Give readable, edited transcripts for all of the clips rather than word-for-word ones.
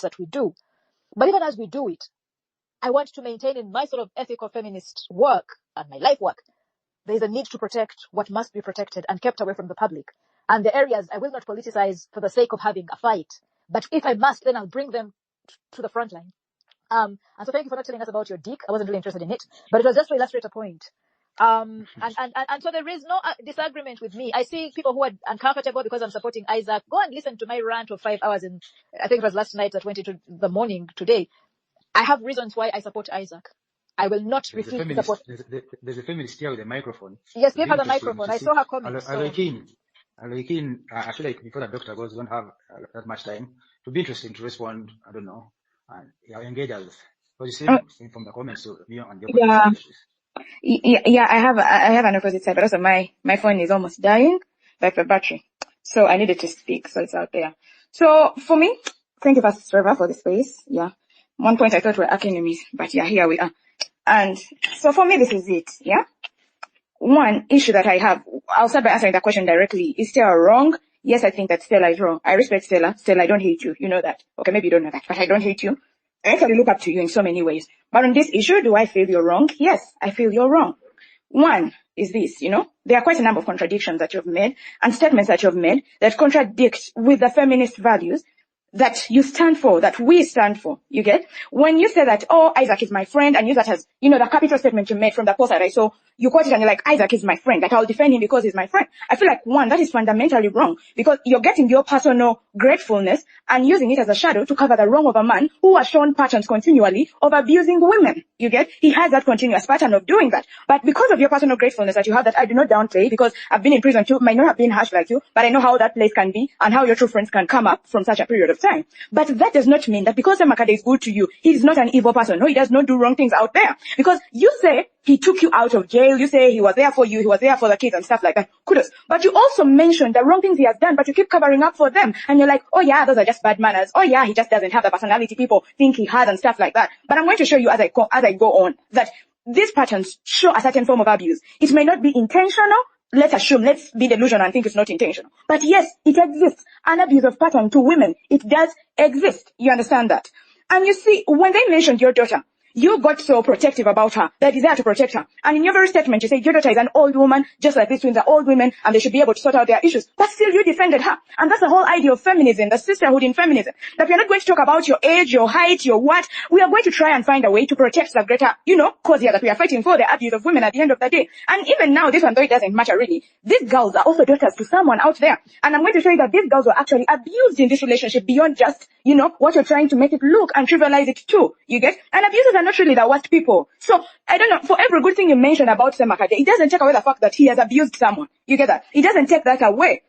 that we do. But even as we do it, I want to maintain in my sort of ethical feminist work and my life work, there is a need to protect what must be protected and kept away from the public. And the areas I will not politicize for the sake of having a fight. But if I must, then I'll bring them to the front line. And so thank you for not telling us about your dick. I wasn't really interested in it, but it was just to illustrate a point. And so there is no disagreement with me. I see people who are uncomfortable because I'm supporting Isaac. Go and listen to my rant of 5 hours, and I think it was last night at 22 the morning today. I have reasons why I support Isaac. I will not refuse to support. There's a feminist here with a microphone. Yes, give her the microphone. I saw her comment. I feel like before the doctor goes, we don't have that much time. It would be interesting to respond. I don't know. Engage us. Because you see from the comments, so you and your yeah, I have an opposite side, but also my phone is almost dying, like the battery. So I needed to speak, so it's out there. So for me, thank you, Pastor Trevor, for the space. Yeah. One point I thought we were enemies, but yeah, here we are. And so for me, this is it. Yeah. One issue that I have, I'll start by answering that question directly. Is Stella wrong? Yes, I think that Stella is wrong. I respect Stella. Stella, I don't hate you. You know that. Okay, maybe you don't know that, but I don't hate you. I actually look up to you in so many ways. But on this issue, do I feel you're wrong? Yes, I feel you're wrong. One is this, there are quite a number of contradictions that you've made and statements that you've made that contradict with the feminist values that you stand for, that we stand for. You get? When you say that, oh, Isaac is my friend, and use that as, the capital statement you made from the post that I saw, you quote it and you're like, Isaac is my friend, that I'll defend him because he's my friend. I feel like, one, that is fundamentally wrong, because you're getting your personal gratefulness and using it as a shadow to cover the wrong of a man who has shown patterns continually of abusing women. You get? He has that continuous pattern of doing that. But because of your personal gratefulness that you have, that I do not downplay, because I've been in prison too, might not have been harsh like you, but I know how that place can be and how your true friends can come up from such a period of time. But that does not mean that because Semakadde is good to you, he's not an evil person. No, he does not do wrong things out there. Because you say he took you out of jail, you say he was there for you, he was there for the kids and stuff like that. Kudos. But you also mentioned the wrong things he has done, but you keep covering up for them. And you're like, oh yeah, those are just bad manners. Oh yeah, he just doesn't have the personality people think he has and stuff like that. But I'm going to show you as I go on that these patterns show a certain form of abuse. It may not be intentional. Let's be delusional and think it's not intentional. But yes, it exists. An abuse of pattern to women, it does exist. You understand that? And you see, when they mentioned your daughter, you got so protective about her, that desire to protect her. And in your very statement, you say your daughter is an old woman, just like these twins are old women, and they should be able to sort out their issues. But still, you defended her. And that's the whole idea of feminism, the sisterhood in feminism. That we are not going to talk about your age, your height, your what. We are going to try and find a way to protect the greater, cause here that we are fighting for, the abuse of women at the end of the day. And even now, this one, though it doesn't matter really, these girls are also daughters to someone out there. And I'm going to show you that these girls were actually abused in this relationship beyond just, what you're trying to make it look and trivialize it too. You get? And abusers are not really the worst people. So, I don't know, for every good thing you mention about Semakadde, it doesn't take away the fact that he has abused someone. You get that? It doesn't take that away,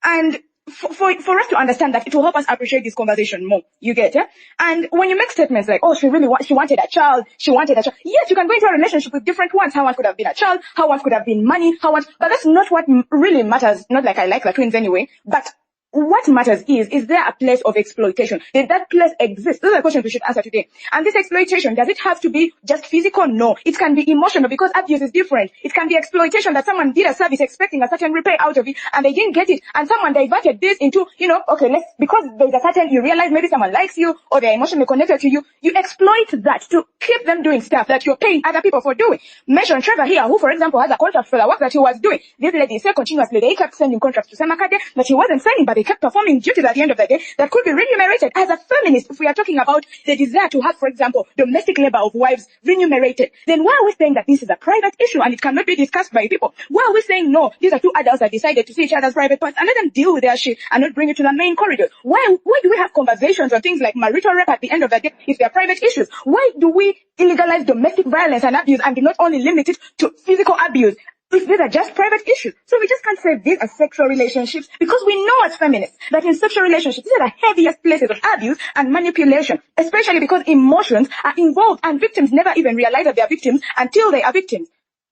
And for us to understand that, it will help us appreciate this conversation more. You get it? And when you make statements like, oh, she wanted a child, yes, you can go into a relationship with different ones. How one could have been a child, how one could have been money, but that's not what really matters. Not like I like the twins anyway, but what matters is there a place of exploitation? Did that place exist? Those are the questions we should answer today. And this exploitation, does it have to be just physical? No. It can be emotional, because abuse is different. It can be exploitation, that someone did a service expecting a certain repay out of it and they didn't get it. And someone diverted this into, because there's a certain, you realize maybe someone likes you or they're emotionally connected to you. You exploit that to keep them doing stuff that you're paying other people for doing. Mention Trevor here, who, for example, has a contract for the work that he was doing. This lady said continuously they kept sending contracts to Semakadde that he wasn't signing, but they kept performing duties at the end of the day that could be remunerated. As a feminist, if we are talking about the desire to have, for example, domestic labor of wives remunerated, then why are we saying that this is a private issue and it cannot be discussed by people? Why are we saying no, these are two adults that decided to see each other's private parts and let them deal with their shit and not bring it to the main corridor? Why do we have conversations on things like marital rape at the end of the day if they are private issues? Why do we illegalize domestic violence and abuse and do not only limit it to physical abuse if these are just private issues? So we just can't say these are sexual relationships, because we know as feminists that in sexual relationships, these are the heaviest places of abuse and manipulation, especially because emotions are involved and victims never even realize that they are victims until they are victims.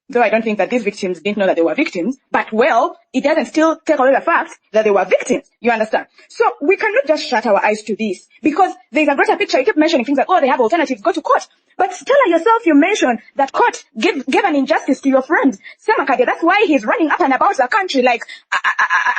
Though I don't think that these victims didn't know that they were victims, but well, it doesn't still take away the fact that they were victims. You understand? So we cannot just shut our eyes to this, because there's a greater picture. You keep mentioning things like, oh, they have alternatives, go to court. But Stella, yourself, you mentioned that court gave an injustice to your friend, Semakadde. That's why he's running up and about the country like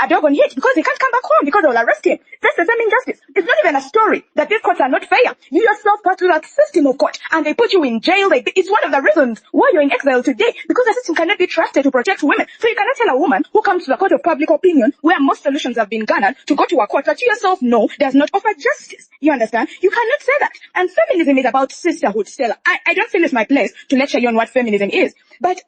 a dog on hit, because he can't come back home because they'll arrest him. That's the same injustice. It's not even a story that these courts are not fair. You yourself passed through that system of court and they put you in jail. It's one of the reasons why you're in exile today, because the system cannot be trusted to protect women. So you cannot tell a woman who comes to the court of public opinion, where most solutions have been garnered, to go to a court that you yourself know does not offer justice. You understand? You cannot say that. And feminism is about sisterhood, Stella. I don't feel it's my place to lecture you on what feminism is, but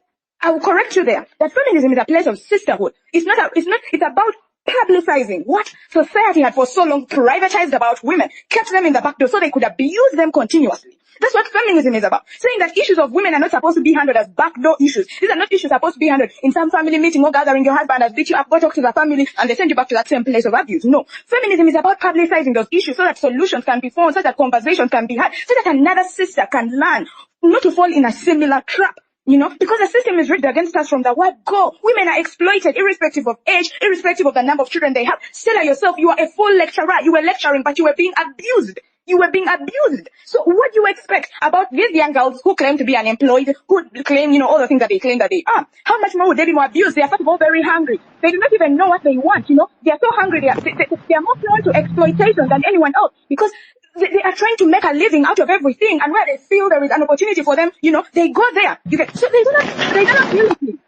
I will correct you there, that feminism is a place of sisterhood. It's about publicizing what society had for so long privatized about women, kept them in the back door so they could abuse them continuously. That's what feminism is about. Saying that issues of women are not supposed to be handled as backdoor issues. These are not issues supposed to be handled in some family meeting or gathering. Your husband has beat you up, go talk to the family, and they send you back to that same place of abuse. No. Feminism is about publicizing those issues so that solutions can be found, so that conversations can be had, so that another sister can learn not to fall in a similar trap. You know, because the system is rigged against us from the word go. Women are exploited irrespective of age, irrespective of the number of children they have. Stella, yourself, you are a full lecturer. You were lecturing, but you were being abused. You were being abused. So what do you expect about these young girls who claim to be unemployed, who claim, all the things that they claim that they are? How much more would they be more abused? They are first of all very hungry. They do not even know what they want, They are so hungry. They are more prone to exploitation than anyone else, because they are trying to make a living out of everything, and where they feel there is an opportunity for them, they go there. So they do not really.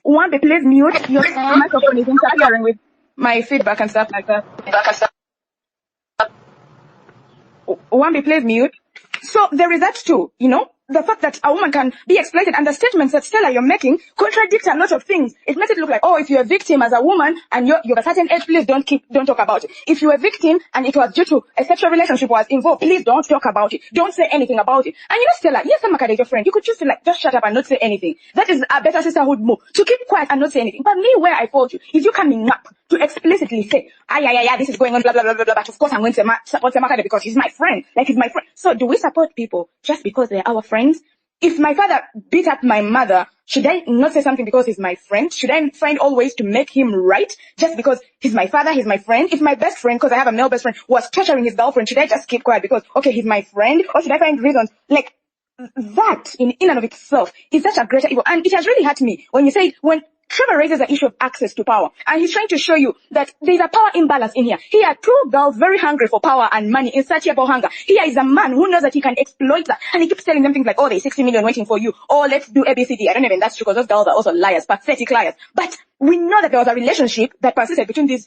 Wambi, please mute. Your microphone is interfering with my feedback and stuff like that. Wambi, please mute. So there is that too, the fact that a woman can be exploited, and the statements that Stella you're making contradict a lot of things. It makes it look like, if you're a victim as a woman and you're a certain age, please don't talk about it. If you're a victim and it was due to a sexual relationship was involved, please don't talk about it. Don't say anything about it. And Stella, yes, Semakadde is your friend. You could choose to just shut up and not say anything. That is a better sisterhood move, to keep quiet and not say anything. But me, where I fault you is you coming up to explicitly say, this is going on, blah, blah, blah, blah, blah, but of course I'm going to support Semakadde because he's my friend. Like, he's my friend. So do we support people just because they're our friends? If my father beat up my mother, should I not say something because he's my friend? Should I find all ways to make him right just because he's my father, he's my friend? If my best friend, because I have a male best friend, was torturing his girlfriend, should I just keep quiet because, he's my friend? Or should I find reasons? Like, that in and of itself is such a greater evil. And it has really hurt me when Trevor raises the issue of access to power, and he's trying to show you that there's a power imbalance in here. Here are two girls very hungry for power and money, insatiable hunger. Here is a man who knows that he can exploit that, and he keeps telling them things like, there's 60 million waiting for you, or let's do ABCD. I don't even that's true, because those girls are also liars, pathetic liars. But we know that there was a relationship that consisted between these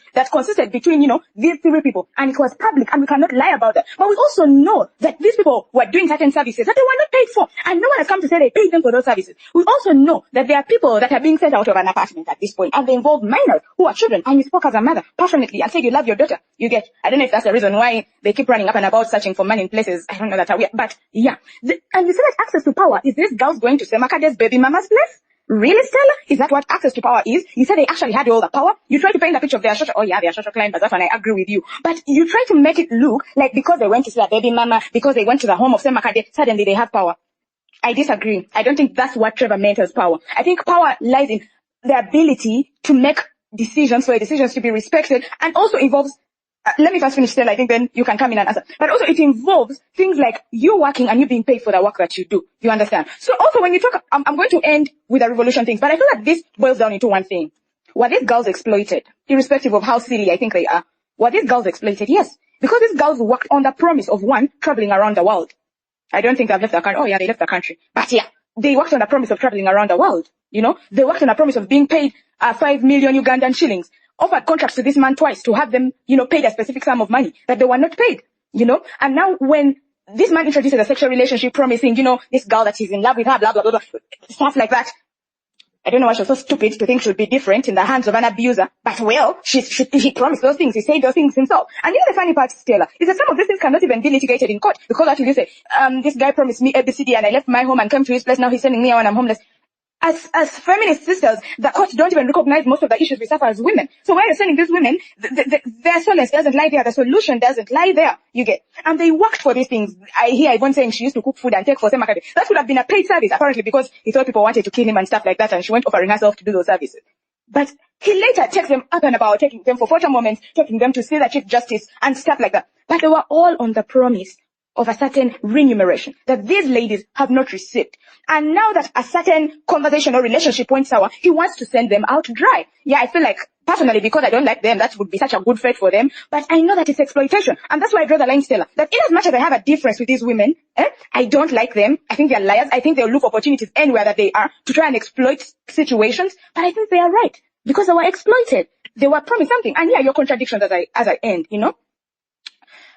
three people, and it was public, and we cannot lie about that. But we also know that these people were doing certain services that they were not paid for, and no one has come to say they paid them for those services. We also know that there are people that are being sent out of an apartment at this point, and they involve minors who are children, and you spoke as a mother passionately and said you love your daughter. I don't know if that's the reason why they keep running up and about searching for money in places. I don't know that are weird, but yeah. And you said that access to power, is this girls going to Semakadde's baby mama's place? Really, Stella? Is that what access to power is? You said they actually had all the power? You try to paint a picture of their social, they are social climbers, that's when I agree with you. But you try to make it look like because they went to see their baby mama, because they went to the home of Semakadde, suddenly they have power. I disagree. I don't think that's what Trevor meant as power. I think power lies in the ability to make decisions for your decisions to be respected, and also involves let me first finish, Stella. I think then you can come in and answer. But also it involves things like you working and you being paid for the work that you do. You understand? So also when you talk, I'm going to end with the revolution things, but I feel like this boils down into one thing. Were these girls exploited? Irrespective of how silly I think they are. Were these girls exploited? Yes. Because these girls worked on the promise of one, traveling around the world. I don't think they've left the country. They left the country. But yeah, they worked on the promise of traveling around the world. They worked on the promise of being paid 5 million Ugandan shillings. Offered contracts to this man twice to have them, paid a specific sum of money that they were not paid, And now when this man introduces a sexual relationship promising, this girl that he's in love with her, blah, blah, blah, blah, stuff like that. I don't know why she was so stupid to think she would be different in the hands of an abuser. But he promised those things. He said those things himself. And the funny part, Stella, is that some of these things cannot even be litigated in court. Because actually you say, this guy promised me ABCD and I left my home and came to his place. Now he's sending me out when I'm homeless. As feminist sisters, the court don't even recognize most of the issues we suffer as women. So why are you sending these women? Their solace doesn't lie there. The solution doesn't lie there. You get. And they worked for these things. I hear Yvonne saying she used to cook food and take for Semakadde. That would have been a paid service, apparently, because he thought people wanted to kill him and stuff like that, and she went offering herself to do those services. But he later takes them up and about, taking them for photo moments, taking them to see the Chief Justice and stuff like that. But they were all on the promise of a certain remuneration that these ladies have not received. And now that a certain conversation or relationship went sour, he wants to send them out dry. Yeah, I feel like, personally, because I don't like them, that would be such a good fit for them. But I know that it's exploitation. And that's why I draw the line, Stella, that in as much as I have a difference with these women, I don't like them. I think they're liars. I think they'll look for opportunities anywhere that they are to try and exploit situations. But I think they are right because they were exploited. They were promised something. And yeah, your contradictions as I end, you know.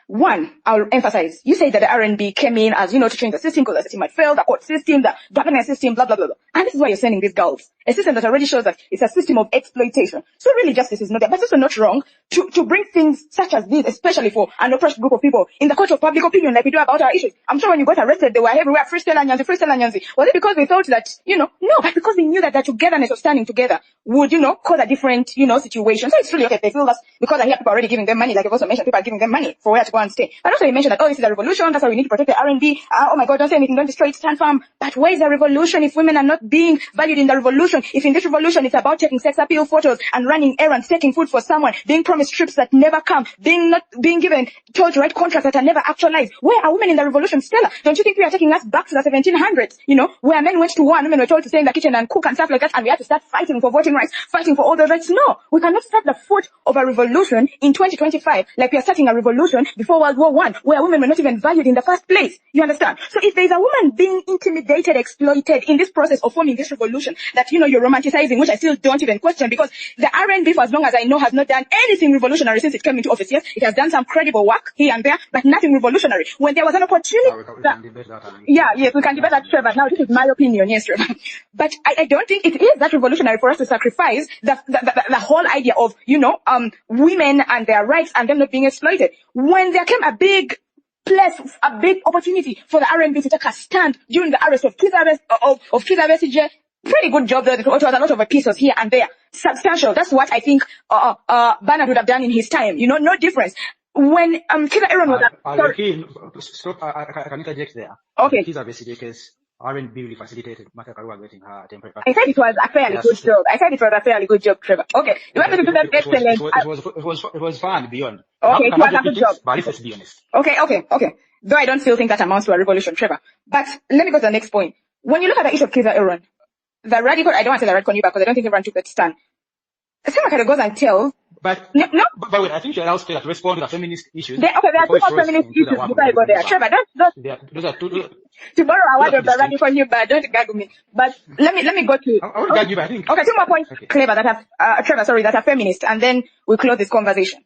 One, I'll emphasize, you say that the RNB came in as, to change the system because the system had failed, the court system, the governance system, blah, blah, blah, blah. And this is why you're sending these girls. A system that already shows that it's a system of exploitation. So really justice is not there. But it's also not wrong to bring things such as this, especially for an oppressed group of people, in the court of public opinion like we do about our issues. I'm sure when you got arrested, they were everywhere, free Stella Nyanzi, free Stella Nyanzi. Was it because they thought that, no, but because they knew that the togetherness of standing together would, cause a different, situation. So it's really okay if they feel that because I hear people already giving them money, like you've also mentioned, people are giving them money for where to go and stay. But also you mentioned that, this is a revolution, that's why we need to protect the R&B. Oh my God, don't say anything, don't destroy it, stand firm. But where is the revolution if women are not being valued in the revolution? If in this revolution it's about taking sex appeal photos and running errands, taking food for someone, being promised trips that never come, being given told to write contracts that are never actualized. Where are women in the revolution, Stella? Don't you think we are taking us back to the 1700s, where men went to war and women were told to stay in the kitchen and cook and stuff like that, and we had to start fighting for voting rights, fighting for all those rights? No, we cannot start the foot of a revolution in 2025 like we are starting a revolution before World War I, where women were not even valued in the first place. You understand? So if there's a woman being intimidated, exploited in this process of forming this revolution that, you're romanticizing, which I still don't even question, because the RNB, for as long as I know, has not done anything revolutionary since it came into office. Yes, it has done some credible work here and there, but nothing revolutionary. When there was an opportunity... we can debate that. Yes, we can debate that, Trevor. Now, this is my opinion, yes, Trevor. But I don't think it is that revolutionary for us to sacrifice the whole idea of, women and their rights and them not being exploited. When there came a big opportunity for the RNB to take a stand during the arrest of Kizza Besigye. Pretty good job, though. It was a lot of episodes here and there. Substantial. That's what I think Bernard would have done in his time. No difference. When Kizza Aaron was... Stop, I can interject there. Okay. Kizza Besigye case, RNB really facilitated Martha Karua getting her temporary... I said it was a fairly good job. Trevor. Okay. You want me to do that excellent? It was fun beyond. Okay, it was a good job. But let's be honest. Okay. Though I don't still think that amounts to a revolution, Trevor. But let me go to the next point. When you look at the issue of Kizza Aaron, the radical, I don't want to say the radical new because I don't think everyone took that stand. Semakadde goes and tells... But wait, I think you allow Stella to respond to the feminist issues. There are two more feminist issues before I go there. Trevor, those are two... To borrow a word of the radical new, but don't gag me. But let me go to... I won't gag you, but I think... Okay, two more points, okay. Trevor, that are feminist, and then we close this conversation.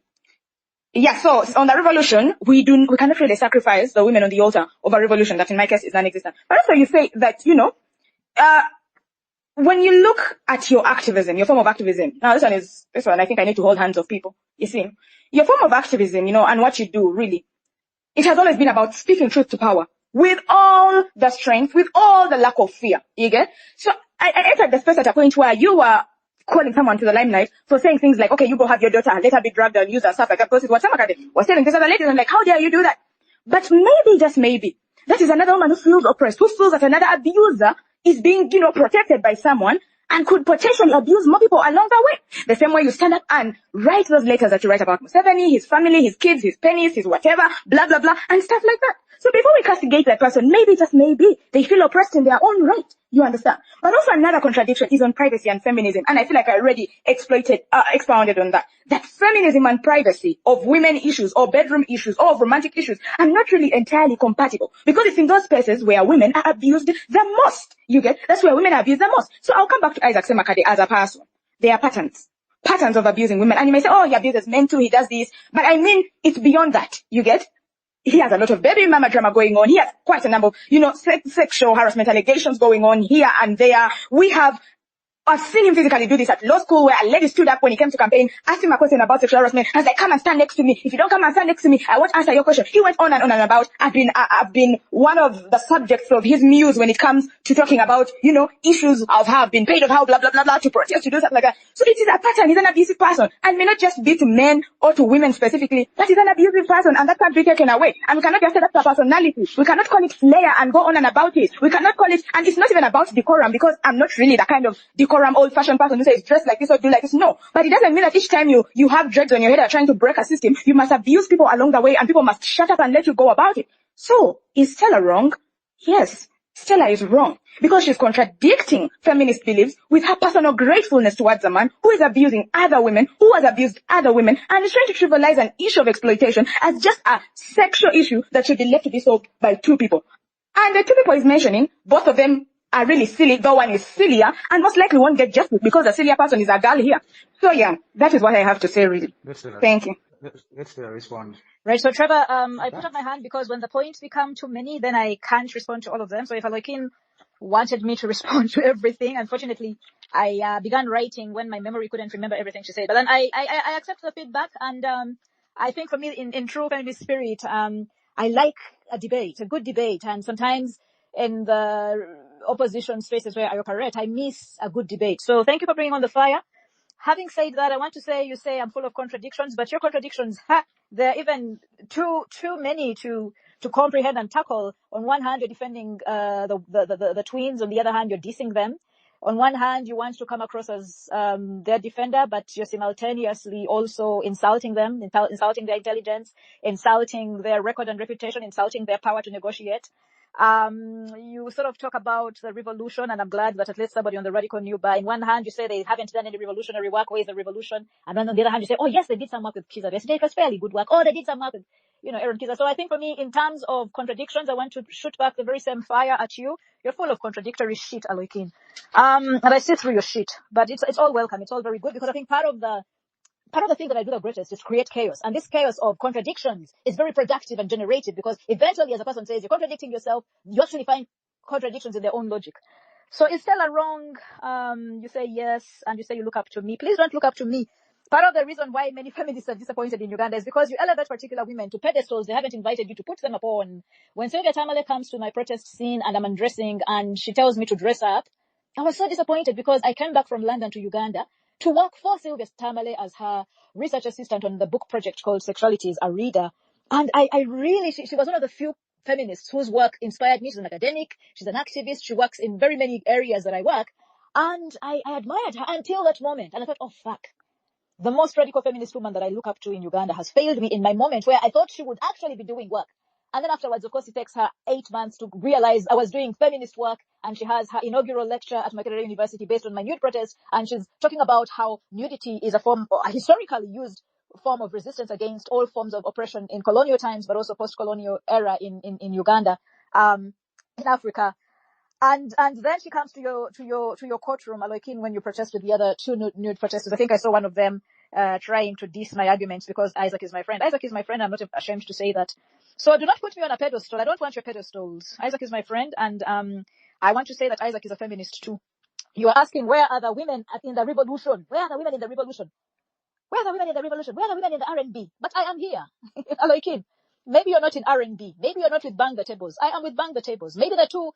Yeah, so on the revolution, we cannot really sacrifice the women on the altar of a revolution that in my case is non-existent. But also you say that, when you look at your activism, your form of activism, now this one, I think I need to hold hands of people, you see. Your form of activism, and what you do, really, it has always been about speaking truth to power with all the strength, with all the lack of fear, you get? So I entered the space at a point where you were calling someone to the limelight for saying things like, okay, you go have your daughter, let her be dragged and used and stuff like that, because it was Semakadde was telling these other ladies, and like, how dare you do that? But maybe, just maybe, that is another woman who feels oppressed, who feels that another abuser is being, protected by someone and could potentially abuse more people along the way. The same way you stand up and write those letters that you write about Museveni, his family, his kids, his pennies, his whatever, blah, blah, blah, and stuff like that. So before we castigate that person, maybe, just maybe, they feel oppressed in their own right. You understand? But also another contradiction is on privacy and feminism. And I feel like I already expounded on that. That feminism and privacy of women issues or bedroom issues or of romantic issues are not really entirely compatible. Because it's in those spaces where women are abused the most. You get? That's where women are abused the most. So I'll come back to Isaac Semakadde as a person. There are patterns of abusing women. And you may say, he abuses men too, he does this. But I mean, it's beyond that. You get? He has a lot of baby mama drama going on. He has quite a number of, sexual harassment allegations going on here and there. I've seen him physically do this at law school where a lady stood up when he came to campaign, asked him a question about sexual harassment. I was like, come and stand next to me. If you don't come and stand next to me, I won't answer your question. He went on and about. I've been one of the subjects of his muse when it comes to talking about, issues of how I've been paid, of how blah, blah, blah, blah, to protest, to do something like that. So it is a pattern. He's an abusive person. And may not just be to men or to women specifically, but he's an abusive person and that can't be taken away. And we cannot just say that's a personality. We cannot call it slayer and go on and about it. We cannot call it, and it's not even about decorum because I'm not really the kind of decorum decorum, old-fashioned person who says dress like this or do like this. No, but it doesn't mean that each time you have dreads on your head or trying to break a system, you must abuse people along the way and people must shut up and let you go about it. So, is Stella wrong? Yes, Stella is wrong because she's contradicting feminist beliefs with her personal gratefulness towards a man who is abusing other women, who has abused other women, and is trying to trivialize an issue of exploitation as just a sexual issue that should be left to be solved by two people. And the two people he's mentioning, both of them are really silly, though one is sillier, and most likely won't get justice because the sillier person is a girl here. So yeah, that is what I have to say really. Thank you. Let's respond. Right, so Trevor, I put up my hand because when the points become too many, then I can't respond to all of them. So if Alokin wanted me to respond to everything, unfortunately, I began writing when my memory couldn't remember everything she said. But then I accept the feedback, and I think for me, in true feminist spirit, I like a debate, a good debate, and sometimes in the opposition spaces where I operate, I miss a good debate. So thank you for bringing on the fire. Having said that, I want to say, you say I'm full of contradictions, but your contradictions, they're even too many to comprehend and tackle. On one hand, you're defending the twins. On the other hand, you're dissing them. On one hand, you want to come across as their defender, but you're simultaneously also insulting them, insulting their intelligence, insulting their record and reputation, insulting their power to negotiate. You sort of talk about the revolution, and I'm glad that at least somebody on the radical knew. By in one hand, you say they haven't done any revolutionary work. Where is the revolution? And then on the other hand, you say, oh yes, they did some work with Kizza yesterday. It was fairly good work. Oh, they did some work with, Aaron Kizza. So I think for me, in terms of contradictions, I want to shoot back the very same fire at you. You're full of contradictory shit, Alokin. And I see through your shit, but it's all welcome. It's all very good because I think part of the thing that I do the greatest is create chaos. And this chaos of contradictions is very productive and generative because eventually, as a person says, you're contradicting yourself, you actually find contradictions in their own logic. So is Stella wrong? You say yes, and you say you look up to me. Please don't look up to me. Part of the reason why many feminists are disappointed in Uganda is because you elevate particular women to pedestals they haven't invited you to put them upon. When Sylvia Tamale comes to my protest scene and I'm undressing and she tells me to dress up, I was so disappointed because I came back from London to Uganda to work for Sylvia Tamale as her research assistant on the book project called Sexuality is a Reader. And I really, she was one of the few feminists whose work inspired me. She's an academic, she's an activist, she works in very many areas that I work. And I admired her until that moment. And I thought, oh fuck. The most radical feminist woman that I look up to in Uganda has failed me in my moment where I thought she would actually be doing work. And then afterwards, of course, it takes her 8 months to realize I was doing feminist work, and she has her inaugural lecture at Makerere University based on my nude protest, and she's talking about how nudity is a historically used form of resistance against all forms of oppression in colonial times, but also post-colonial era in Uganda, in Africa. And then she comes to your courtroom, Alokin, when you protested the other two nude protesters. I think I saw one of them trying to diss my arguments because Isaac is my friend. Isaac is my friend. I'm not ashamed to say that. So do not put me on a pedestal. I don't want your pedestals. Isaac is my friend, and I want to say that Isaac is a feminist too. You are asking where are the women in the revolution? Where are the women in the revolution? Where are the women in the revolution? Where are the women in the R&B? But I am here. Alokin, maybe you're not in R&B. Maybe you're not with Bang the Tables. I am with Bang the Tables. Maybe the two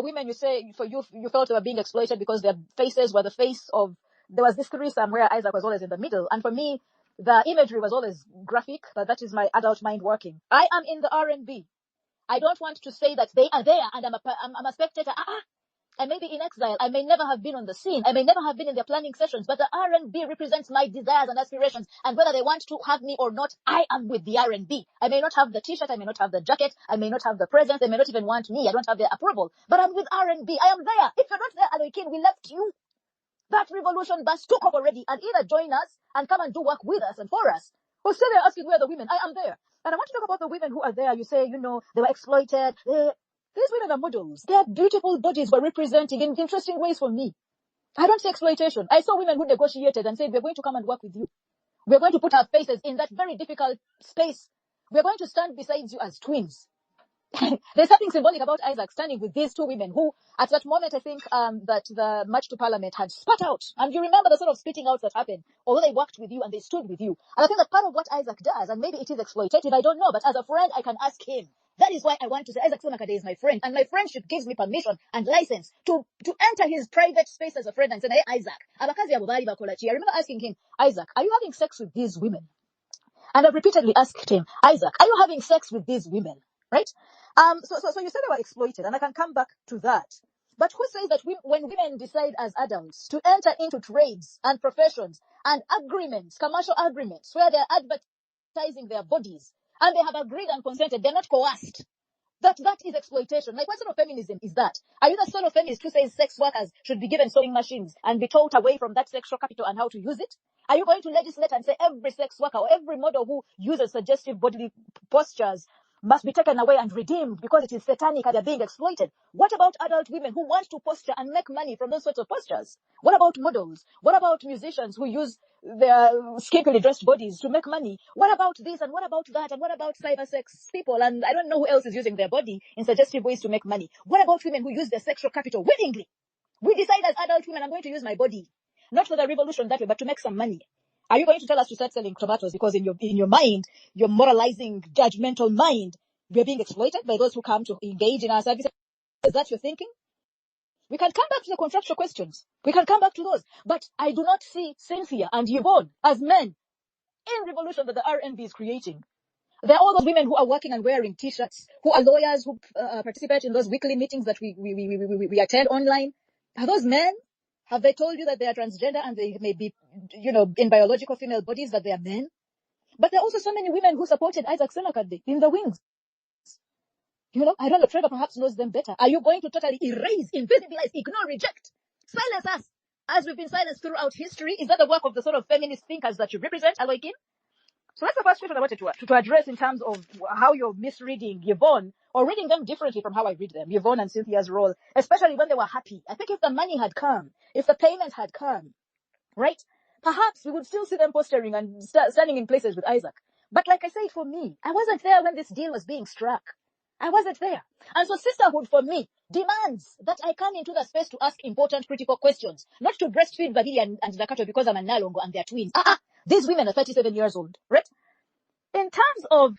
women you say for you felt they were being exploited because their faces were the face of. There was this threesome where Isaac was always in the middle, and for me, the imagery was always graphic. But that is my adult mind working. I am in the R&B. I don't want to say that they are there and I'm a spectator. I may be in exile. I may never have been on the scene. I may never have been in their planning sessions, but the R&B represents my desires and aspirations. And whether they want to have me or not, I am with the R&B. I may not have the t-shirt. I may not have the jacket. I may not have the presence. They may not even want me. I don't have their approval, but I'm with R&B. I am there. If you're not there, Alokin, we left you. That revolution bus took off already, and either join us and come and do work with us and for us, or still they're asking where are the women. I am there. And I want to talk about the women who are there. You say, they were exploited. These women are models. Their beautiful bodies were representing in interesting ways for me. I don't say exploitation. I saw women who negotiated and said, we're going to come and work with you. We're going to put our faces in that very difficult space. We're going to stand beside you as twins. There's something symbolic about Isaac standing with these two women who, at that moment, I think that the march to parliament had spat out. And you remember the sort of spitting out that happened, although they worked with you and they stood with you. And I think that part of what Isaac does, and maybe it is exploitative, I don't know, but as a friend, I can ask him. That is why I want to say Isaac Semakadde is my friend, and my friendship gives me permission and license to enter his private space as a friend and say, hey, Isaac, I remember asking him, Isaac, are you having sex with these women? And I've repeatedly asked him, Isaac, are you having sex with these women? Right? So you said they were exploited, and I can come back to that. But who says that when women decide as adults to enter into trades and professions and agreements, commercial agreements, where they're advertising their bodies and they have agreed and consented, they're not coerced, that is exploitation? Like, what sort of feminism is that? Are you the sort of feminist who says sex workers should be given sewing machines and be taught away from that sexual capital and how to use it? Are you going to legislate and say every sex worker or every model who uses suggestive bodily postures must be taken away and redeemed because it is satanic and they're being exploited? What about adult women who want to posture and make money from those sorts of postures? What about models? What about musicians who use their skimpily dressed bodies to make money? What about this and what about that and what about cyber sex people? And I don't know who else is using their body in suggestive ways to make money. What about women who use their sexual capital willingly? We decide as adult women, I'm going to use my body, not for the revolution that way, but to make some money. Are you going to tell us to start selling tomatoes because in your mind, your moralizing, judgmental mind, we're being exploited by those who come to engage in our services? Is that your thinking? We can come back to the contractual questions. We can come back to those. But I do not see Cynthia and Yvonne as men in revolution that the RNB is creating. There are all those women who are working and wearing T-shirts, who are lawyers, who participate in those weekly meetings that we attend online. Are those men? Have they told you that they are transgender and they may be, in biological female bodies, that they are men? But there are also so many women who supported Isaac Semakadde in the wings. I don't know, Trevor perhaps knows them better. Are you going to totally erase, invisibilize, ignore, reject, silence us, as we've been silenced throughout history? Is that the work of the sort of feminist thinkers that you represent, Aloikin? So that's the first question I wanted to address in terms of how you're misreading Yvonne, or reading them differently from how I read them, Yvonne and Cynthia's role, especially when they were happy. I think if the money had come, if the payment had come, right, perhaps we would still see them posturing and standing in places with Isaac. But like I said, for me, I wasn't there when this deal was being struck. I wasn't there. And so sisterhood for me demands that I come into the space to ask important, critical questions, not to breastfeed Babirye and Nakato because I'm a Nalongo and they're twins. These women are 37 years old, right? In terms of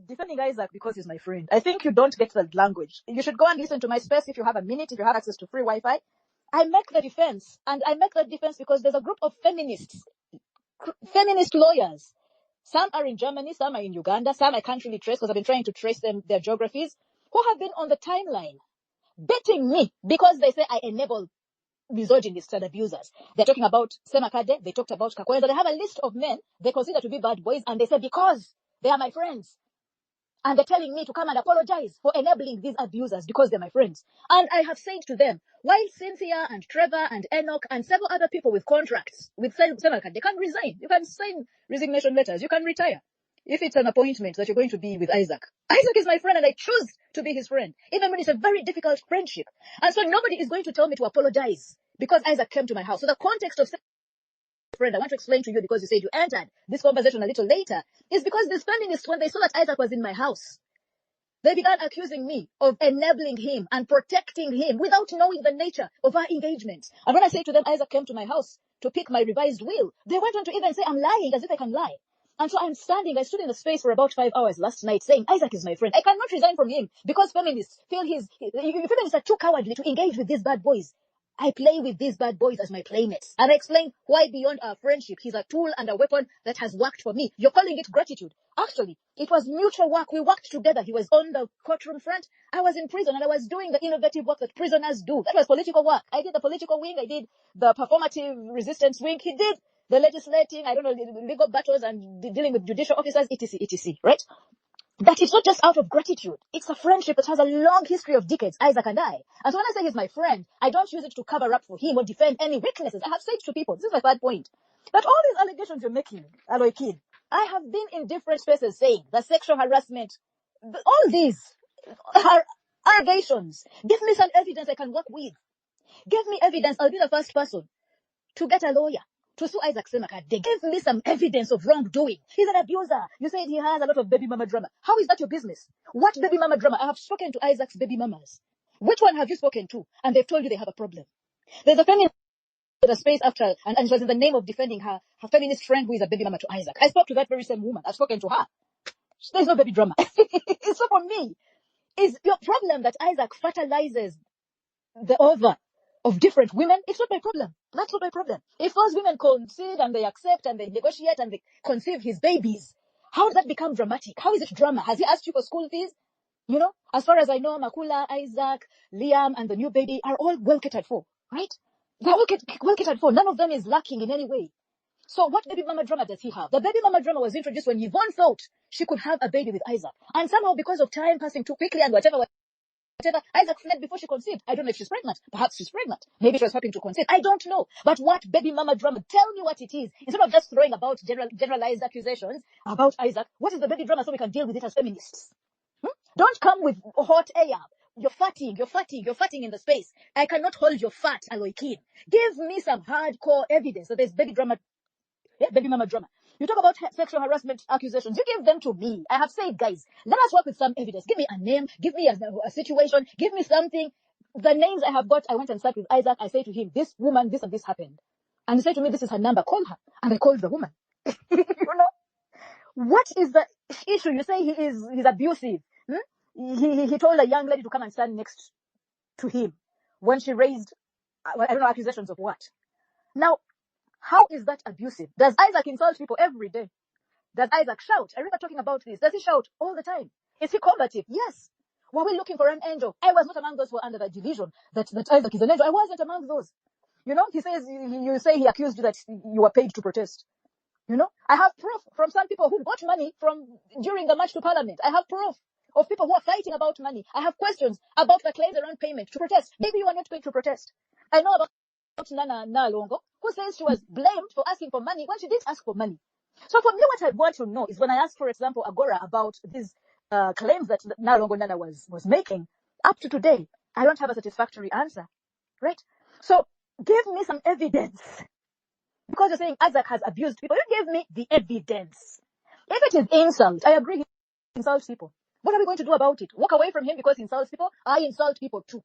defending Isaac because he's my friend, I think you don't get the language. You should go and listen to my space if you have a minute, if you have access to free Wi-Fi. I make the defense, and I make that defense because there's a group of feminist lawyers. Some are in Germany, some are in Uganda, some I can't really trace because I've been trying to trace their geographies, who have been on the timeline betting me because they say I enable misogynists and abusers. They're talking about Semakadde, they talked about Kakwenza, they have a list of men they consider to be bad boys, and they say because they are my friends. And they're telling me to come and apologize for enabling these abusers because they're my friends. And I have said to them, while Cynthia and Trevor and Enoch and several other people with contracts with Semakadde, they can resign. You can sign resignation letters. You can retire. If it's an appointment that you're going to be with Isaac. Isaac is my friend and I choose to be his friend, even when it's a very difficult friendship. And so nobody is going to tell me to apologize because Isaac came to my house. So the context of friend I want to explain to you, because you said you entered this conversation a little later, is because the feminists, when they saw that Isaac was in my house, they began accusing me of enabling him and protecting him without knowing the nature of our engagement. And when I say to them, Isaac came to my house to pick my revised will, they went on to even say I'm lying, as if I can lie. And so I stood in the space for about 5 hours last night saying, Isaac is my friend. I cannot resign from him because feminists feel feminists are too cowardly to engage with these bad boys. I play with these bad boys as my playmates. And I explain why beyond our friendship, he's a tool and a weapon that has worked for me. You're calling it gratitude. Actually, it was mutual work. We worked together. He was on the courtroom front. I was in prison and I was doing the innovative work that prisoners do. That was political work. I did the political wing. I did the performative resistance wing. He did the legislating, legal battles and dealing with judicial officers, etc., etc., right? That it's not just out of gratitude. It's a friendship that has a long history of decades, Isaac and I. And so when I say he's my friend, I don't use it to cover up for him or defend any weaknesses. I have said to people, this is my third point, that all these allegations you're making, Aloy Kid, I have been in different spaces saying that sexual harassment, all these are allegations. Give me some evidence I can work with. Give me evidence. I'll be the first person to get a lawyer to sue Isaac Semakadde. Give me some evidence of wrongdoing. He's an abuser. You said he has a lot of baby mama drama. How is that your business? What baby mama drama? I have spoken to Isaac's baby mamas. Which one have you spoken to? And they've told you they have a problem. There's a feminist in the space after, and it was in the name of defending her feminist friend who is a baby mama to Isaac. I spoke to that very same woman. I've spoken to her. There's no baby drama. So for me, is your problem that Isaac fertilizes the ova of different women? It's not my problem. That's not my problem. If those women concede and they accept and they negotiate and they conceive his babies, how does that become dramatic? How is it drama? Has he asked you for school fees? You know, as far as I know, Makula, Isaac, Liam, and the new baby are all well catered for, right? They're all well catered for. None of them is lacking in any way. So what baby mama drama does he have? The baby mama drama was introduced when Yvonne thought she could have a baby with Isaac. And somehow, because of time passing too quickly and whatever, Isaac fled before she conceived. I don't know if she's pregnant. Perhaps she's pregnant. Maybe she was hoping to conceive. I don't know. But what baby mama drama? Tell me what it is. Instead of just throwing about generalized accusations about Isaac, what is the baby drama so we can deal with it as feminists? Don't come with hot air. You're farting in the space. I cannot hold your fat, Aloikin. Give me some hardcore evidence that there's baby mama drama. You talk about sexual harassment accusations. You give them to me. I have said, guys, let us work with some evidence. Give me a name. Give me a situation. Give me something. The names I have got, I went and sat with Isaac. I say to him, this woman, this and this happened. And he said to me, this is her number. Call her. And I called the woman. You know? What is the issue? You say he's abusive. He told a young lady to come and stand next to him when she raised, I don't know, accusations of what. Now, how is that abusive? Does Isaac insult people every day? Does Isaac shout? I remember talking about this. Does he shout all the time? Is he combative? Yes. Were we looking for an angel? I was not among those who were under the delusion that Isaac is an angel. I wasn't among those. You know, he says, you say he accused you that you were paid to protest. You know, I have proof from some people who got money during the march to parliament. I have proof of people who are fighting about money. I have questions about the claims around payment to protest. Maybe you are not paid to protest. I know about Nana Nalongo, who says she was blamed for asking for money when she didn't ask for money. So for me, what I want to know is when I ask, for example, Agora about these claims that Nalongo Nana was making, up to today, I don't have a satisfactory answer, right? So give me some evidence. Because you're saying Isaac has abused people, you give me the evidence. If it is insult, I agree he insults people. What are we going to do about it? Walk away from him because he insults people? I insult people too.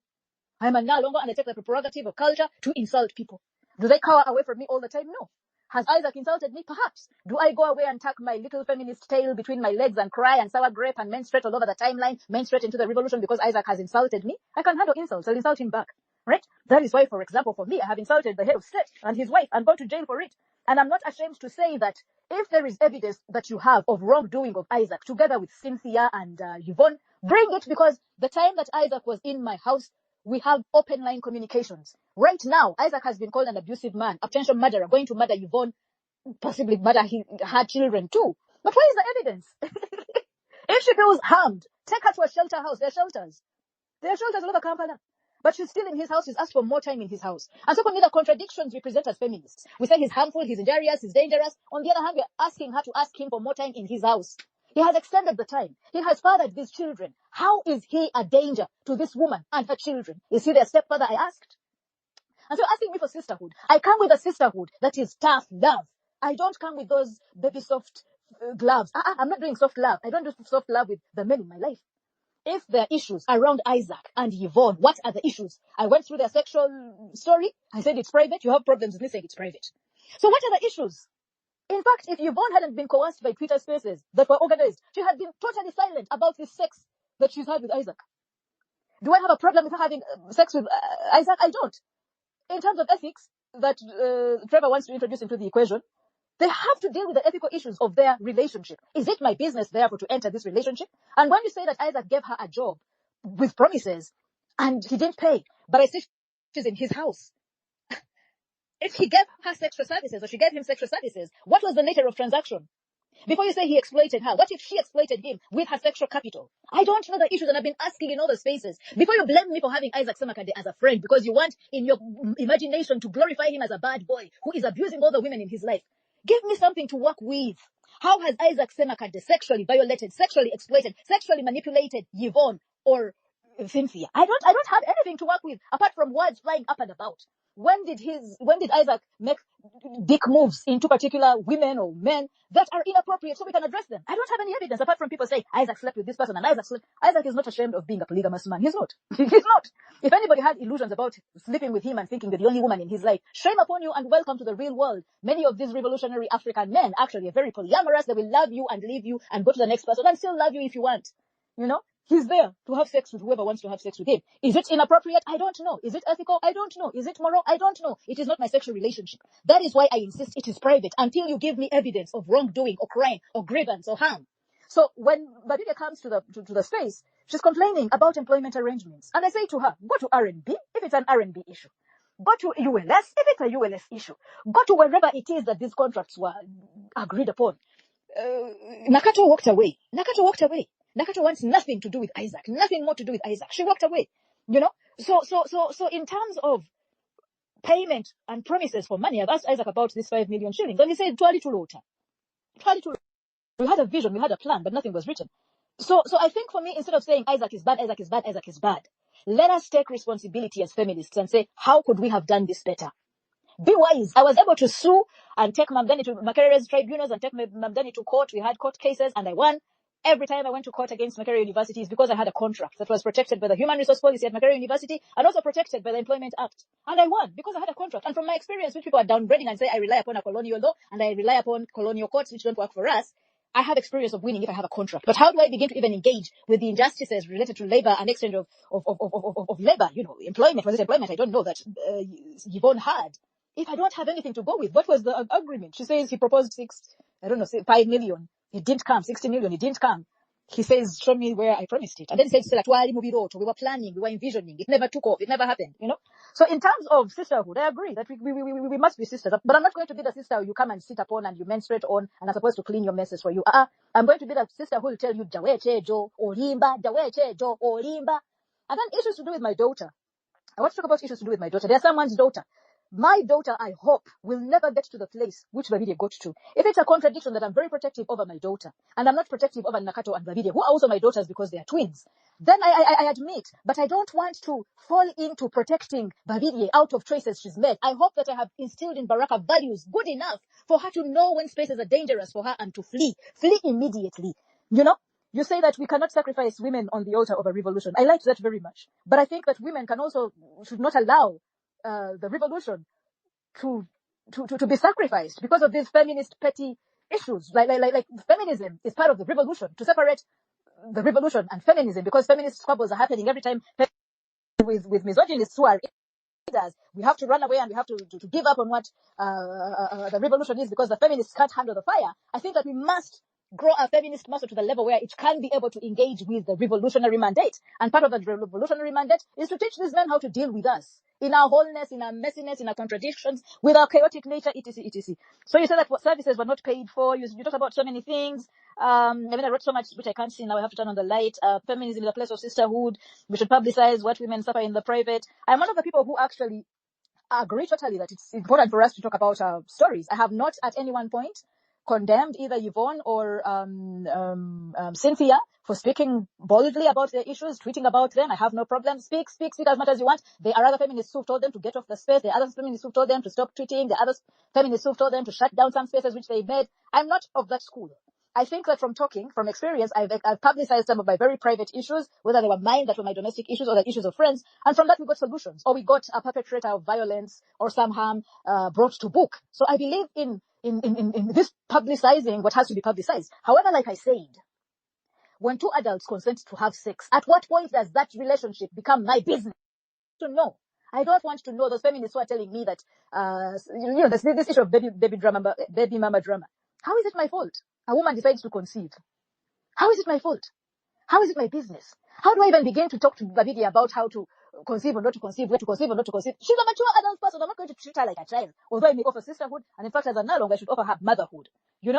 I'm a Nalongo and I take the prerogative of culture to insult people. Do they cower away from me all the time? No. Has Isaac insulted me? Perhaps. Do I go away and tuck my little feminist tail between my legs and cry and sour grape and menstruate all over the timeline, menstruate into the revolution because Isaac has insulted me? I can handle insults. I'll insult him back. Right? That is why, for example, for me, I have insulted the head of state and his wife and gone to jail for it. And I'm not ashamed to say that if there is evidence that you have of wrongdoing of Isaac, together with Cynthia and Yvonne, bring it, because the time that Isaac was in my house, we have open line communications. Right now, Isaac has been called an abusive man, a potential murderer, going to murder Yvonne, possibly murder her children too. But where is the evidence? If she feels harmed, take her to a shelter house. There are shelters. There are shelters all over Kampala. But she's still in his house. She's asked for more time in his house. And so for me, the contradictions we present as feminists. We say he's harmful, he's injurious, he's dangerous. On the other hand, we're asking her to ask him for more time in his house. He has extended the time. He has fathered these children. How is he a danger to this woman and her children? Is he their stepfather? I asked. And so asking me for sisterhood. I come with a sisterhood that is tough love. I don't come with those baby soft gloves. I'm not doing soft love. I don't do soft love with the men in my life. If there are issues around Isaac and Yvonne, what are the issues? I went through their sexual story. I said it's private. You have problems with me saying it's private. So what are the issues? In fact, if Yvonne hadn't been coerced by Twitter spaces that were organized, she had been totally silent about this sex that she's had with Isaac. Do I have a problem with her having sex with Isaac? I don't. In terms of ethics that Trevor wants to introduce into the equation, they have to deal with the ethical issues of their relationship. Is it my business, therefore, to enter this relationship? And when you say that Isaac gave her a job with promises and he didn't pay, but I see she's in his house. If he gave her sexual services or she gave him sexual services, what was the nature of transaction? Before you say he exploited her, what if she exploited him with her sexual capital? I don't know the issues, and I've been asking in all the spaces. Before you blame me for having Isaac Semakadde as a friend because you want in your imagination to glorify him as a bad boy who is abusing all the women in his life, give me something to work with. How has Isaac Semakadde sexually violated, sexually exploited, sexually manipulated Yvonne or Cynthia? I don't have anything to work with apart from words flying up and about. When did Isaac make dick moves into particular women or men that are inappropriate so we can address them? I don't have any evidence apart from people saying Isaac slept with this person and Isaac is not ashamed of being a polygamous man. He's not. He's not. If anybody had illusions about sleeping with him and thinking you're the only woman in his life, shame upon you and welcome to the real world. Many of these revolutionary African men actually are very polyamorous. They will love you and leave you and go to the next person and still love you if you want. You know? He's there to have sex with whoever wants to have sex with him. Is it inappropriate? I don't know. Is it ethical? I don't know. Is it moral? I don't know. It is not my sexual relationship. That is why I insist it is private until you give me evidence of wrongdoing or crime or grievance or harm. So when Babirye comes to the space, She's complaining about employment arrangements. And I say to her, go to R&B if it's an R&B issue. Go to ULS if it's a ULS issue. Go to wherever it is that these contracts were agreed upon. Nakato walked away. Nakato wants nothing to do with Isaac, nothing more to do with Isaac. She walked away, you know. So in terms of payment and promises for money, I've asked Isaac about this 5 million shillings, and he said, "Twali tulota." We had a vision, we had a plan, but nothing was written. So I think for me, instead of saying Isaac is bad, let us take responsibility as feminists and say, how could we have done this better? Be wise. I was able to sue and take Mamdani to Makerere tribunals and take Mamdani to court. We had court cases and I won. Every time I went to court against Makerere University is because I had a contract that was protected by the Human Resource Policy at Makerere University and also protected by the Employment Act. And I won because I had a contract. And from my experience, which people are downgrading and say I rely upon a colonial law and I rely upon colonial courts which don't work for us, I have experience of winning if I have a contract. But how do I begin to even engage with the injustices related to labor and exchange of labor, employment? Was it employment? I don't know that Yvonne had. If I don't have anything to go with, what was the agreement? She says he proposed 5 million. It didn't come. 60 million. It didn't come. He says, show me where I promised it. And then he said, Stella, we were planning, we were envisioning. It never took off. It never happened, So in terms of sisterhood, I agree that we must be sisters. But I'm not going to be the sister you come and sit upon and you menstruate on and are supposed to clean your messes for you. I'm going to be the sister who will tell you, Jawechejo, Olimba, Jawechejo, Olimba. And then issues to do with my daughter. I want to talk about issues to do with my daughter. There's someone's daughter. My daughter, I hope, will never get to the place which Babirye got to. If it's a contradiction that I'm very protective over my daughter, and I'm not protective over Nakato and Babirye, who are also my daughters because they are twins, then I admit, but I don't want to fall into protecting Babirye out of choices she's made. I hope that I have instilled in Baraka values good enough for her to know when spaces are dangerous for her and to flee immediately. You say that we cannot sacrifice women on the altar of a revolution. I like that very much. But I think that women should not allow the revolution to be sacrificed because of these feminist petty issues. Like feminism is part of the revolution. To separate the revolution and feminism, because feminist squabbles are happening every time with misogynists who are leaders. We have to run away and we have to give up on what the revolution is because the feminists can't handle the fire. I think that we must grow our feminist muscle to the level where it can be able to engage with the revolutionary mandate. And part of the revolutionary mandate is to teach these men how to deal with us in our wholeness, in our messiness, in our contradictions, with our chaotic nature, etc. So you said that what services were not paid for. You talked about so many things. I wrote so much which I can't see now. I have to turn on the light. Feminism is a place of sisterhood. We should publicize what women suffer in the private. I'm one of the people who actually agree totally that it's important for us to talk about our stories. I have not at any one point condemned either Yvonne or Cynthia for speaking boldly about their issues, tweeting about them. I have no problem. Speak as much as you want. There are other feminists who've told them to get off the space. There are other feminists who've told them to stop tweeting. There are other feminists who've told them to shut down some spaces which they made. I'm not of that school. I think that from experience, I've publicized some of my very private issues, whether they were mine, that were my domestic issues, or the issues of friends. And from that, we got solutions. Or we got a perpetrator of violence or some harm brought to book. So I believe in this publicizing what has to be publicized. However, like I said, when two adults consent to have sex, at what point does that relationship become my business? To know. I don't want to know those feminists who are telling me that, this issue of baby mama drama. How is it my fault? A woman decides to conceive. How is it my fault? How is it my business? How do I even begin to talk to Babirye about how to conceive or not to conceive, where to conceive or not to conceive? She's a mature adult person. I'm not going to treat her like a child. Although I may offer sisterhood, and in fact, as a no, I should offer her motherhood. And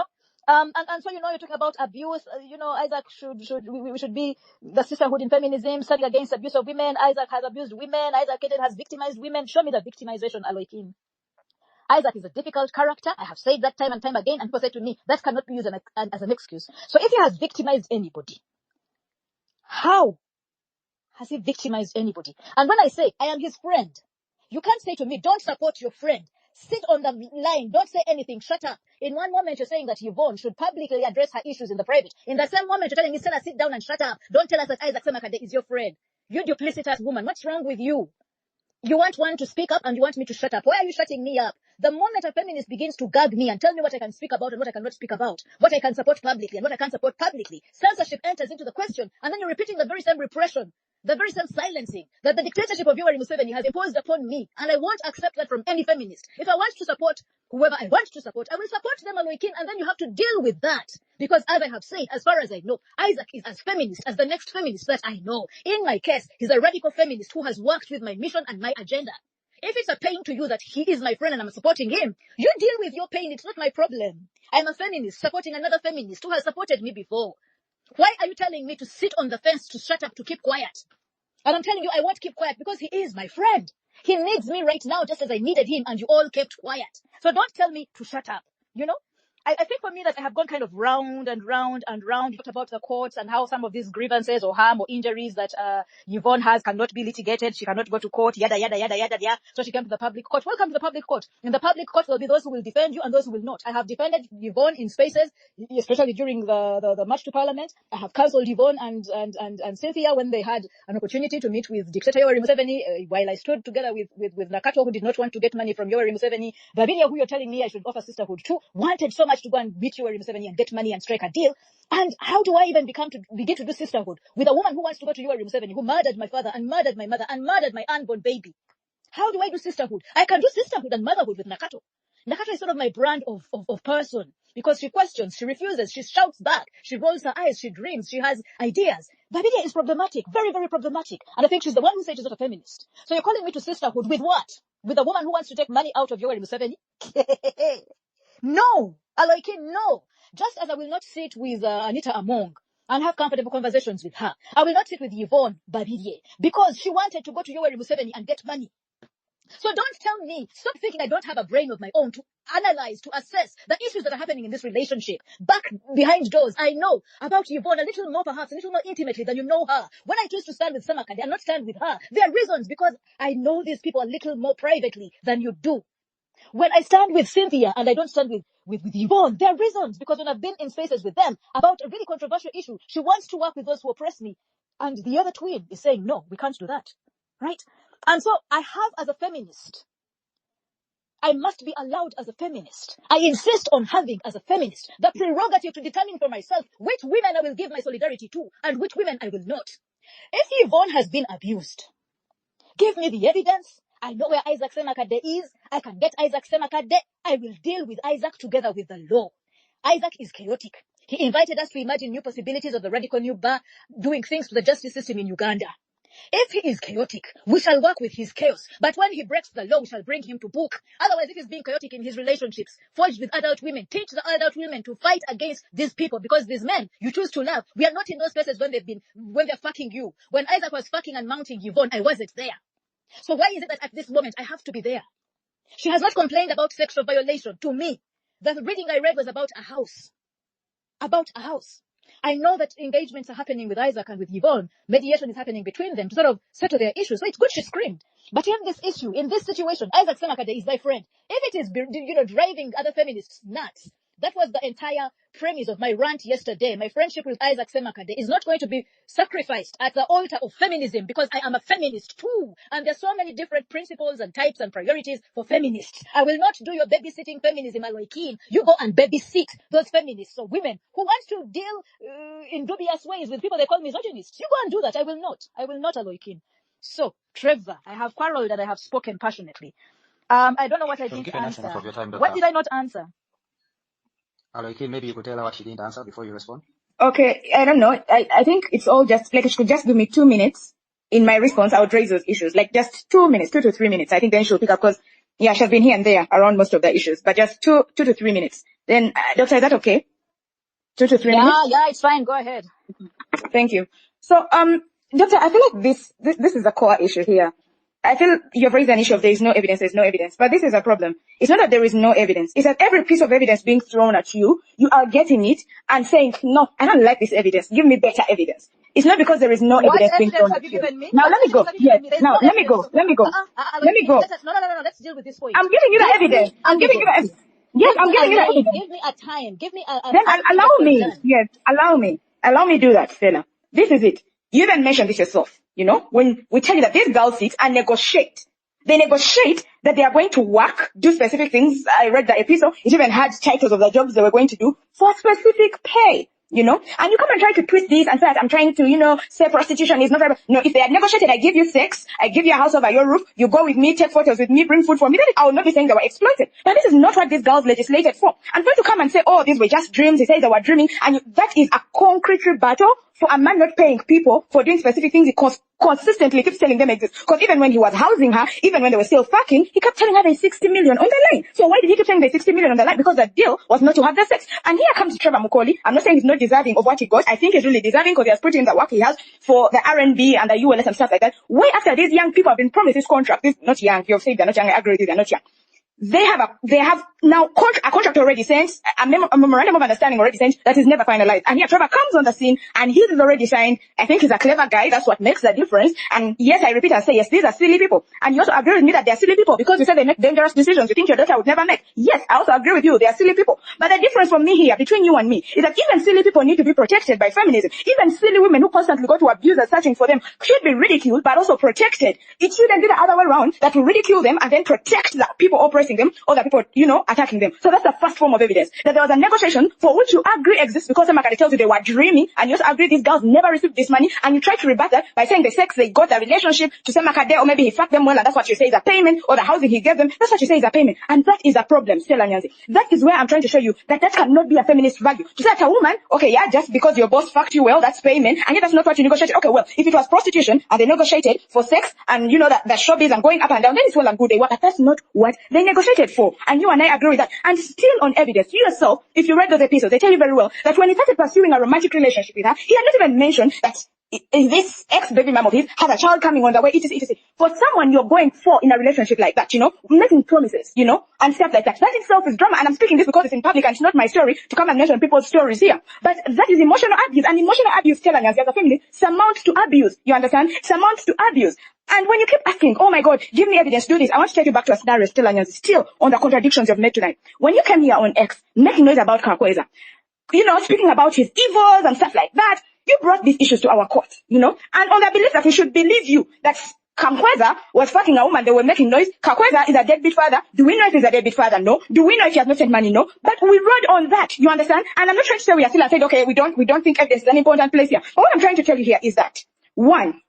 so, you're talking about abuse. Isaac we should be the sisterhood in feminism, standing against abuse of women. Isaac has abused women. Isaac has victimized women. Show me the victimization, Aloikin. Isaac is a difficult character. I have said that time and time again, and people say to me, that cannot be used as an excuse. So if he has victimized anybody, how has he victimized anybody? And when I say I am his friend, you can't say to me, don't support your friend. Sit on the line. Don't say anything. Shut up. In one moment, you're saying that Yvonne should publicly address her issues in the private. In the same moment, you're telling me, Stella, sit down and shut up. Don't tell us that Isaac Semakadde is your friend. You duplicitous woman. What's wrong with you? You want one to speak up and you want me to shut up. Why are you shutting me up? The moment a feminist begins to gag me and tell me what I can speak about and what I cannot speak about, what I can support publicly and what I can't support publicly, censorship enters into the question, and then you're repeating the very same repression the very self-silencing that the dictatorship of Yoweri Museveni has imposed upon me, and I won't accept that from any feminist. If I want to support whoever I want to support, I will support them, Aloikin, and then you have to deal with that. Because as I have said, as far as I know, Isaac is as feminist as the next feminist that I know. In my case, he's a radical feminist who has worked with my mission and my agenda. If it's a pain to you that he is my friend and I'm supporting him, you deal with your pain. It's not my problem. I'm a feminist supporting another feminist who has supported me before. Why are you telling me to sit on the fence, to shut up, to keep quiet? And I'm telling you, I won't keep quiet because he is my friend. He needs me right now just as I needed him, and you all kept quiet. So don't tell me to shut up, you know? I think for me that I have gone kind of round and round and round. You talked about the courts and how some of these grievances or harm or injuries that Yvonne has cannot be litigated. She cannot go to court, yada, yada, yada, yada, yada. So she came to the public court. Welcome to the public court. In the public court, there will be those who will defend you and those who will not. I have defended Yvonne in spaces, especially during the march to parliament. I have counseled Yvonne and Cynthia when they had an opportunity to meet with dictator Yoweri Museveni, while I stood together with Nakato, who did not want to get money from Yoweri Museveni. Babirye, who you're telling me I should offer sisterhood to, wanted so much to go and meet Yoweri Museveni and get money and strike a deal. And how do I even begin to do sisterhood with a woman who wants to go to Yoweri Museveni, who murdered my father and murdered my mother and murdered my unborn baby? How do I do sisterhood? I can do sisterhood and motherhood with Nakato. Nakato is sort of my brand of person, because she questions, she refuses, she shouts back, she rolls her eyes, she dreams, she has ideas. Babirye is problematic, very, very problematic. And I think she's the one who said she's not a feminist. So you're calling me to sisterhood with what? With a woman who wants to take money out of Yoweri Museveni? No, Aloikin, no. Just as I will not sit with Anita Among and have comfortable conversations with her, I will not sit with Yvonne Babirye because she wanted to go to Yoweri Museveni and get money. So don't tell me, stop thinking I don't have a brain of my own to analyze, to assess the issues that are happening in this relationship. Back behind doors, I know about Yvonne a little more, perhaps, a little more intimately than you know her. When I choose to stand with Semakadde and not stand with her, there are reasons, because I know these people a little more privately than you do. When I stand with Cynthia and I don't stand with Yvonne, there are reasons, because when I've been in spaces with them about a really controversial issue, she wants to work with those who oppress me. And the other twin is saying, no, we can't do that. Right? And so I have, as a feminist, I must be allowed as a feminist. I insist on having, as a feminist, the prerogative to determine for myself which women I will give my solidarity to and which women I will not. If Yvonne has been abused, give me the evidence. I know where Isaac Semakadde is. I can get Isaac Semakadde. I will deal with Isaac together with the law. Isaac is chaotic. He invited us to imagine new possibilities of the radical new bar doing things to the justice system in Uganda. If he is chaotic, we shall work with his chaos. But when he breaks the law, we shall bring him to book. Otherwise, if he's being chaotic in his relationships, forged with adult women, teach the adult women to fight against these people, because these men you choose to love. We are not in those places when they're fucking you. When Isaac was fucking and mounting Yvonne, I wasn't there. So why is it that at this moment I have to be there? She has not complained about sexual violation to me. The reading I read was about a house. About a house. I know that engagements are happening with Isaac and with Yvonne. Mediation is happening between them to sort of settle their issues. So it's good she screamed. But in this issue, in this situation, Isaac Semakadde is my friend. If it is, driving other feminists nuts, that was the entire premise of my rant yesterday. My friendship with Isaac Semakadde is not going to be sacrificed at the altar of feminism, because I am a feminist too. And there's so many different principles and types and priorities for feminists. I will not do your babysitting feminism, Aloikin. You go and babysit those feminists or women who want to deal in dubious ways with people they call misogynists. You go and do that. I will not. I will not, Aloikin. So, Trevor, I have quarreled and I have spoken passionately. I don't know what I didn't answer. What did I not answer? Aloikin, maybe you could tell her what she didn't answer before you respond. Okay, I don't know. I think it's all just, like, she could just give me 2 minutes. In my response, I would raise those issues. Like, just 2 minutes, 2 to 3 minutes. I think then she'll pick up, because, yeah, she's been here and there around most of the issues. But just 2 to 3 minutes. Then, Doctor, is that okay? 2 to 3 minutes? Yeah, it's fine. Go ahead. Thank you. So, Doctor, I feel like this is a core issue here. I feel you've raised an issue of there's no evidence. But this is a problem. It's not that there is no evidence. It's that every piece of evidence being thrown at you, you are getting it and saying, no, I don't like this evidence. Give me better evidence. It's not because there is no evidence being thrown at you. Now, let me go. Yes. Now, let me go. Let me go. No. Let's deal with this point. I'm giving you the evidence. I'm giving you the evidence. Yes, I'm giving you the evidence. Give me a time. Give me a then time. Allow me. Yes, allow me. Allow me do that, Stella. This is it. You even mentioned this yourself. You know, when we tell you that these girls sit and negotiate, they negotiate that they are going to work, do specific things. I read the episode. It even had titles of the jobs they were going to do for specific pay. you know? And you come and try to twist this and say that I'm trying to, you know, say prostitution is not very... No, if they had negotiated, I give you sex, I give you a house over your roof, you go with me, take photos with me, bring food for me, then I will not be saying they were exploited. But this is not what these girls legislated for. And for you to come and say, oh, these were just dreams, they say they were dreaming, and that is a concrete rebuttal for a man not paying people for doing specific things he consistently keeps telling them exist. Because even when he was housing her, even when they were still fucking, he kept telling her there's 60 million on the line. So why did he keep telling there's 60 million on the line? Because the deal was not to have the sex. And here comes Trevor Mukoli. I'm not saying he's not deserving of what he got. I think he's really deserving because he has put in the work he has for the R&B and the ULS and stuff like that. Way after these young people have been promised this contract. This not young. You've said they're not young. I agree with you. They're not young. They have now a contract already sent, a memorandum of understanding already sent that is never finalized. And here Trevor comes on the scene and he's already signed. I think he's a clever guy. That's what makes the difference. And yes, I repeat and say, yes, these are silly people. And you also agree with me that they're silly people because you said they make dangerous decisions you think your daughter would never make. Yes, I also agree with you. They are silly people. But the difference from me here, between you and me, is that even silly people need to be protected by feminism. Even silly women who constantly go to abusers searching for them should be ridiculed, but also protected. It shouldn't be the other way around, that will ridicule them and then protect the people oppressing them or the people, you know, attacking them. So that's the first form of evidence, that there was a negotiation for which you agree exists because Semakadde tells you they were dreaming, and you also agree these girls never received this money, and you try to rebut that by saying the sex they got, the relationship to Semakadde, or maybe he fucked them well and that's what you say is a payment, or the housing he gave them, that's what you say is a payment. And that is a problem, Stella Nyanzi. That is where I'm trying to show you that that cannot be a feminist value. To say that a woman, okay, yeah, just because your boss fucked you well, that's payment, and yet that's not what you negotiated. Okay, well, if it was prostitution and they negotiated for sex and you know that the showbiz and going up and down, then it's well and good, they were, but that's not what they negotiated for. And you and I agree with that. And still on evidence, you yourself, if you read those episodes, they tell you very well that when he started pursuing a romantic relationship with her, he had not even mentioned that this ex-baby mom of his had a child coming on the way, etc., etc. For someone you're going for in a relationship like that, you know, making promises, you know, and stuff like that, that itself is drama. And I'm speaking this because it's in public and it's not my story to come and mention people's stories here. But that is emotional abuse. And emotional abuse, Stella Nyanzi, as a feminist, amounts to abuse. You understand? It amounts to abuse. And when you keep asking, oh my God, give me evidence, do this, I want to take you back to a scenario, Stella Nyanzi, still on the contradictions you've made tonight. When you came here on X, making noise about Kakweza, you know, speaking about his evils and stuff like that, you brought these issues to our court, you know, and on the belief that we should believe you, that Kakweza was fucking a woman, they were making noise. Kakweza is a deadbeat father. Do we know if he's a deadbeat father? No. Do we know if he has not sent money? No. But we rode on that, you understand? And I'm not trying to say we are still saying, okay, we don't think evidence is an important place here. But what I'm trying to tell you here is that, one,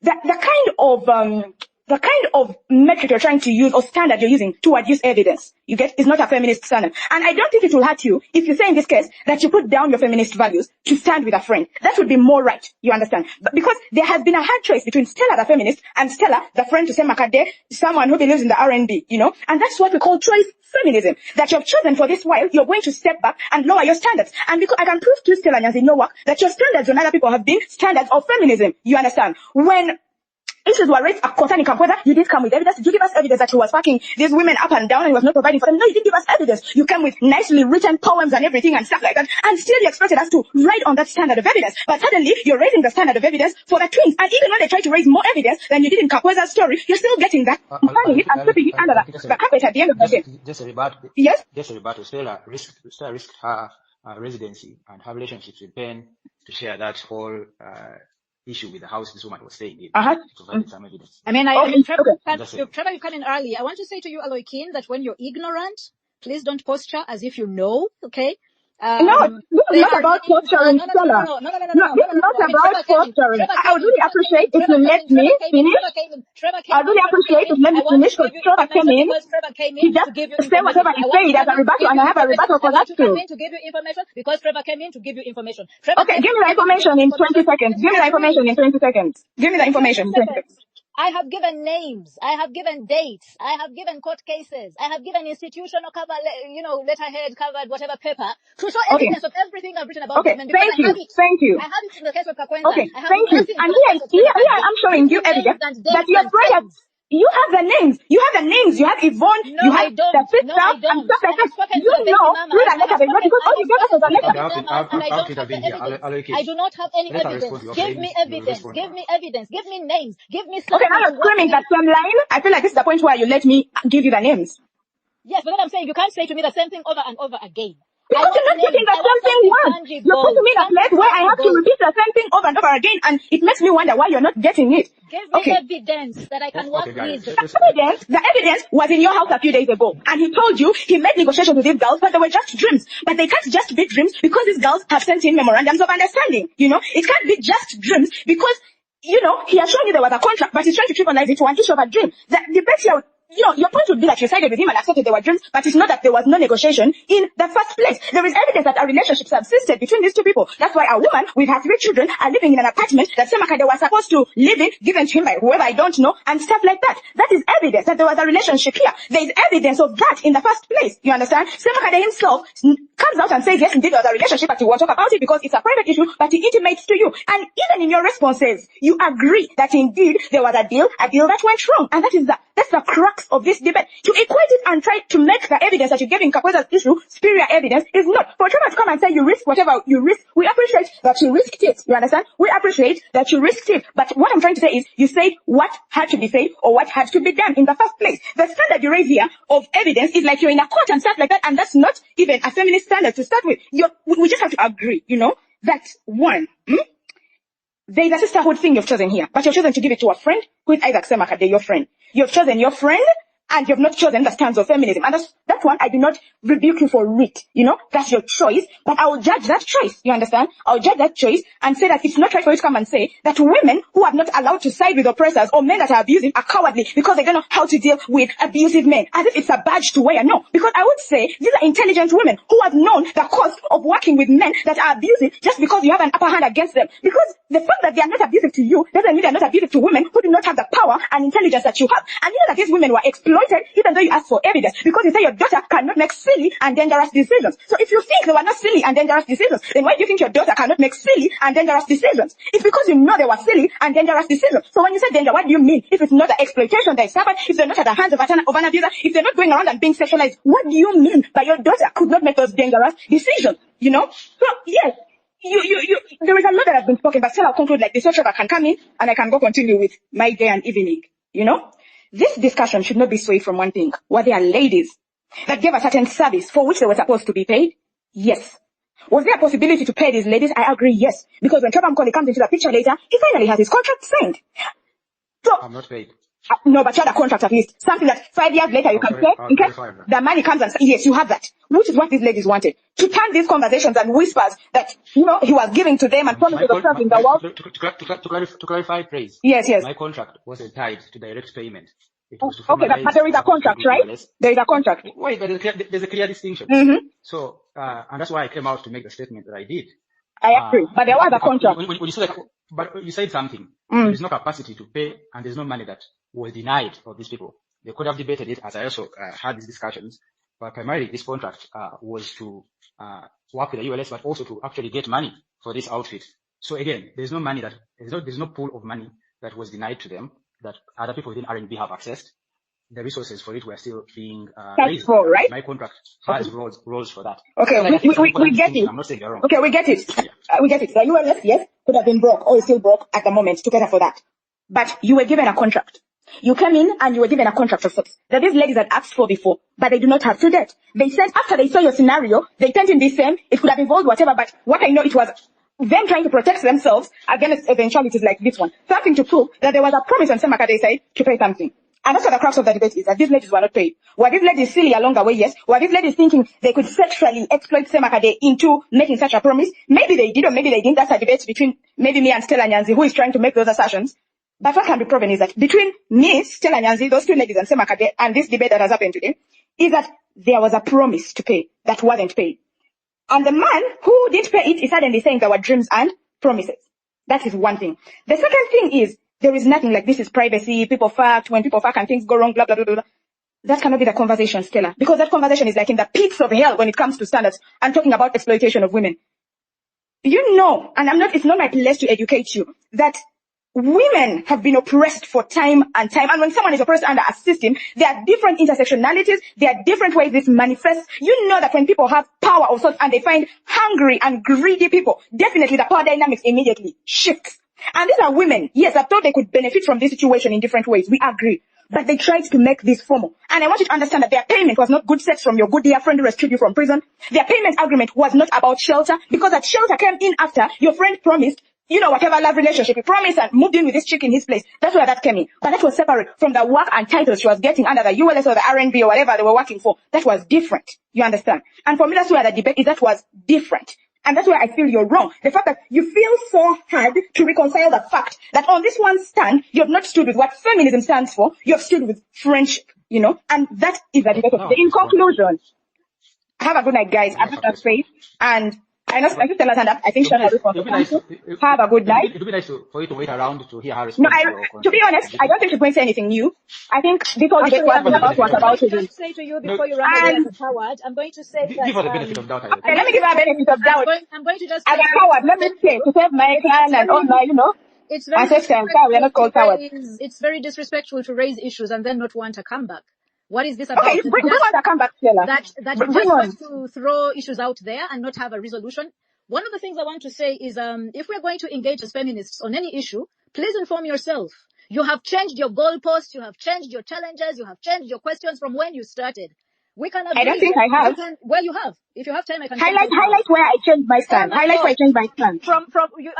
the kind of metric you're trying to use or standard you're using to adduce evidence, you get, is not a feminist standard. And I don't think it will hurt you if you say in this case that you put down your feminist values to stand with a friend. That would be more right, you understand? But because there has been a hard choice between Stella the feminist and Stella the friend to Semakadde, someone who believes in the R&B, you know? And that's what we call choice feminism. That you've chosen for this while, you're going to step back and lower your standards. And because I can prove to Stella Nyanzi in no work that your standards on other people have been standards of feminism, you understand? When issues were raised concerning Kakweza, you did come with evidence. Did you give us evidence that he was fucking these women up and down and he was not providing for them? No, you didn't give us evidence. You came with nicely written poems and everything and stuff like that, and still you expected us to write on that standard of evidence. But suddenly, you're raising the standard of evidence for the twins. And even when they try to raise more evidence than you did in Kakweza's story, you're still getting that, finding it and sweeping it under the carpet at the end of the day. Just a rebuttal. Yes? Just a rebuttal. Stella risked her residency and her relationships with Ben to share that whole issue with the house this woman was staying in. To provide some evidence. I mean, Trevor, Okay. Trevor, you come in early. I want to say to you, Aloykin, that when you're ignorant, please don't posture as if you know, okay? No, this is not about posturing, Stella. No, this is not about posturing. I would really appreciate if you let me finish. I would really appreciate if you let me finish because Trevor came in. He just said whatever he said as a rebuttal, and I have a rebuttal for that too. To give you information because Trevor came in to give you information. Okay, give me the information in 20 seconds. Give me the information in 20 seconds. Give me the information in 20 seconds. I have given names. I have given dates. I have given court cases. I have given institutional cover, letterhead covered, whatever paper to show evidence of everything I've written about women. Thank you. I have it in the case of Kakweza. Okay, thank you. And here I'm showing you evidence that your brothers, you have the names. You have Yvonne, you have the sister, and stuff like that. You know, through the letter, because all you gave us was a letter. I do not have any evidence. Give me evidence. Give me names. Give me something. Okay, now you're screaming that same line. I feel like this is the point where you let me give you the names. Yes, but what I'm saying, you can't say to me the same thing over and over again. Because you're not getting the same thing once. You're putting me in a place where I have to repeat the same thing over and over again, and it makes me wonder why you're not getting it. Give me evidence that I can work with. The evidence was in your house a few days ago, and he told you he made negotiations with these girls, but they were just dreams. But they can't just be dreams because these girls have sent in memorandums of understanding. You know, it can't be just dreams because, you know, he has shown you there was a contract, but he's trying to trivialize it to an issue of a dream. The debate here, you know, your point would be that you sided with him and accepted there were dreams, but it's not that there was no negotiation in the first place. There is evidence that a relationship subsisted between these two people. That's why a woman with her 3 children are living in an apartment that Semakadde was supposed to live in, given to him by whoever I don't know, and stuff like that. That is evidence that there was a relationship here. There is evidence of that in the first place. You understand? Semakadde himself comes out and says, yes, indeed there was a relationship, but he won't talk about it because it's a private issue, but he intimates to you. And even in your responses, you agree that indeed there was a deal that went wrong. And that's the crux of this debate. To equate it and try to make the evidence that you gave in Kakweza's issue superior evidence is not. For Trevor to come and say you risk whatever you risk, we appreciate that you risked it. You understand? We appreciate that you risked it. But what I'm trying to say is you said what had to be said or what had to be done in the first place. The standard you raise here of evidence is like you're in a court and stuff like that, and that's not even a feminist standard to start with. We just have to agree, you know, that one, there is a sisterhood thing you've chosen here, but you've chosen to give it to a friend who is Isaac Semakadde, your friend. You've chosen your friend, and you've not chosen the stance of feminism. And that's one, I do not rebuke you for it. You know, that's your choice, but I will judge that choice. You understand? I'll judge that choice and say that it's not right for you to come and say that women who are not allowed to side with oppressors or men that are abusive are cowardly because they don't know how to deal with abusive men. As if it's a badge to wear. No, because I would say these are intelligent women who have known the cost of working with men that are abusive just because you have an upper hand against them. Because the fact that they are not abusive to you doesn't mean they're not abusive to women who do not have the power and intelligence that you have. And you know that these women were exploited even though you asked for evidence, because you say your daughter cannot make silly and dangerous decisions. So if you think they were not silly and dangerous decisions, then why do you think your daughter cannot make silly and dangerous decisions? It's because you know they were silly and dangerous decisions. So when you say danger, what do you mean? If it's not the exploitation they suffered, if they're not at the hands of an abuser, if they're not going around and being sexualized, what do you mean by your daughter could not make those dangerous decisions? You know? So yes, there is a lot that has been spoken, but still I'll conclude like this so Trevor can come in and I can go continue with my day and evening. You know? This discussion should not be swayed from one thing. Were there ladies that gave a certain service for which they were supposed to be paid? Yes. Was there a possibility to pay these ladies? I agree, yes. Because when Trevor Mkoli comes into the picture later, he finally has his contract signed. So, I'm not paid. No, but you had a contract at least. Something that 5 years later you can pay. Okay? The money comes and says, yes, you have that. Which is what these ladies wanted. To turn these conversations and whispers that, you know, he was giving to them and promises of serving the world. To clarify, praise. Yes. My contract wasn't tied to direct payment. It was to okay, but there is a contract, right? There is a contract. Wait, but there's a clear distinction. Mm-hmm. So, and that's why I came out to make the statement that I did. I agree, but there was a contract. When you said, but you said something. There is no capacity to pay, and there's no money that was denied for these people. They could have debated it, as I also had these discussions. But primarily, this contract was to work with the ULS, but also to actually get money for this outfit. So again, there's no money there's no pool of money that was denied to them that other people within R&B have accessed. The resources for it were still being raised. For, right? My contract has rules for that. Okay, we get it. I'm not saying you're wrong. Okay, we get it. We get it. The ULS, yes, could have been broke or is still broke at the moment to cater for that. But you were given a contract. You came in and you were given a contract of sorts that these ladies had asked for before, but they do not have to date. They said after they saw your scenario, they turned in the same. It could have involved whatever, but what I know, it was them trying to protect themselves against eventualities like this one. Something to prove that there was a promise on Semakadde side to pay something. And that's what the crux of the debate is, that these ladies were not paid. Were these ladies silly along the way? Yes. Were these ladies thinking they could sexually exploit Semakadde into making such a promise? Maybe they did or maybe they didn't. That's a debate between maybe me and Stella Nyanzi, who is trying to make those assertions. But what can be proven is that between me, Stella Nyanzi, those two ladies and Semakadde, and this debate that has happened today, is that there was a promise to pay that wasn't paid. And the man who didn't pay it is suddenly saying there were dreams and promises. That is one thing. The second thing is, there is nothing like this is privacy, people fuck, when people fuck and things go wrong, blah, blah, blah, blah. That cannot be the conversation, Stella. Because that conversation is like in the pits of hell when it comes to standards and talking about exploitation of women. You know, and it's not my place to educate you, that women have been oppressed for time and time. And when someone is oppressed under a system, there are different intersectionalities. There are different ways this manifests. You know that when people have power of sorts and they find hungry and greedy people, definitely the power dynamics immediately shifts. And these are women. Yes, I thought they could benefit from this situation in different ways. We agree. but they tried to make this formal. And I want you to understand that their payment was not good sex from your good dear friend who rescued you from prison. Their payment agreement was not about shelter, because that shelter came in after your friend promised, you know, whatever love relationship he promised and moved in with this chick in his place. That's where that came in. But that was separate from the work and titles she was getting under the ULS or the RNB or whatever they were working for. That was different. You understand? And for me, that's where the debate is. That was different. And that's where I feel you're wrong. The fact that you feel so hard to reconcile the fact that on this one stand, you have not stood with what feminism stands for. You have stood with friendship, you know, and that is the debate of today. In conclusion, have a good night, guys. I'm not afraid. And I know Stella stand up. I think she'll have a good night. It would be nice for you to wait around to hear her response. No, to be honest, I don't think she's going to say anything new. I think this whole debate was about it. I'm going to say to you before you run away as a coward, I'm going to say that... Give her the benefit of doubt. Okay, let me give her a benefit of doubt. I'm going to just... As a coward, let me say, to save my clan and all my, you know... It's very disrespectful to raise issues and then not want a comeback. What is this about? Okay, bring on the comeback, Stella. That you just want to throw issues out there and not have a resolution. One of the things I want to say is, if we're going to engage as feminists on any issue, please inform yourself. You have changed your goalposts, you have changed your challenges, you have changed your questions from when you started. We can agree. I don't think I have. Well, you have. If you have time, I can highlight where I changed my stand. Highlight where I changed my stand. From you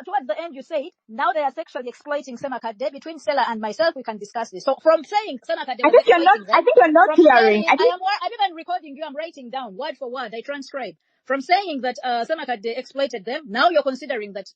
towards the end, you say now they are sexually exploiting Semakadde. Between Stella and myself, we can discuss this. So from saying Semakadde, I think you're not hearing. I'm even recording you. I'm writing down word for word. I transcribe. From saying that Semakadde exploited them, now you're considering that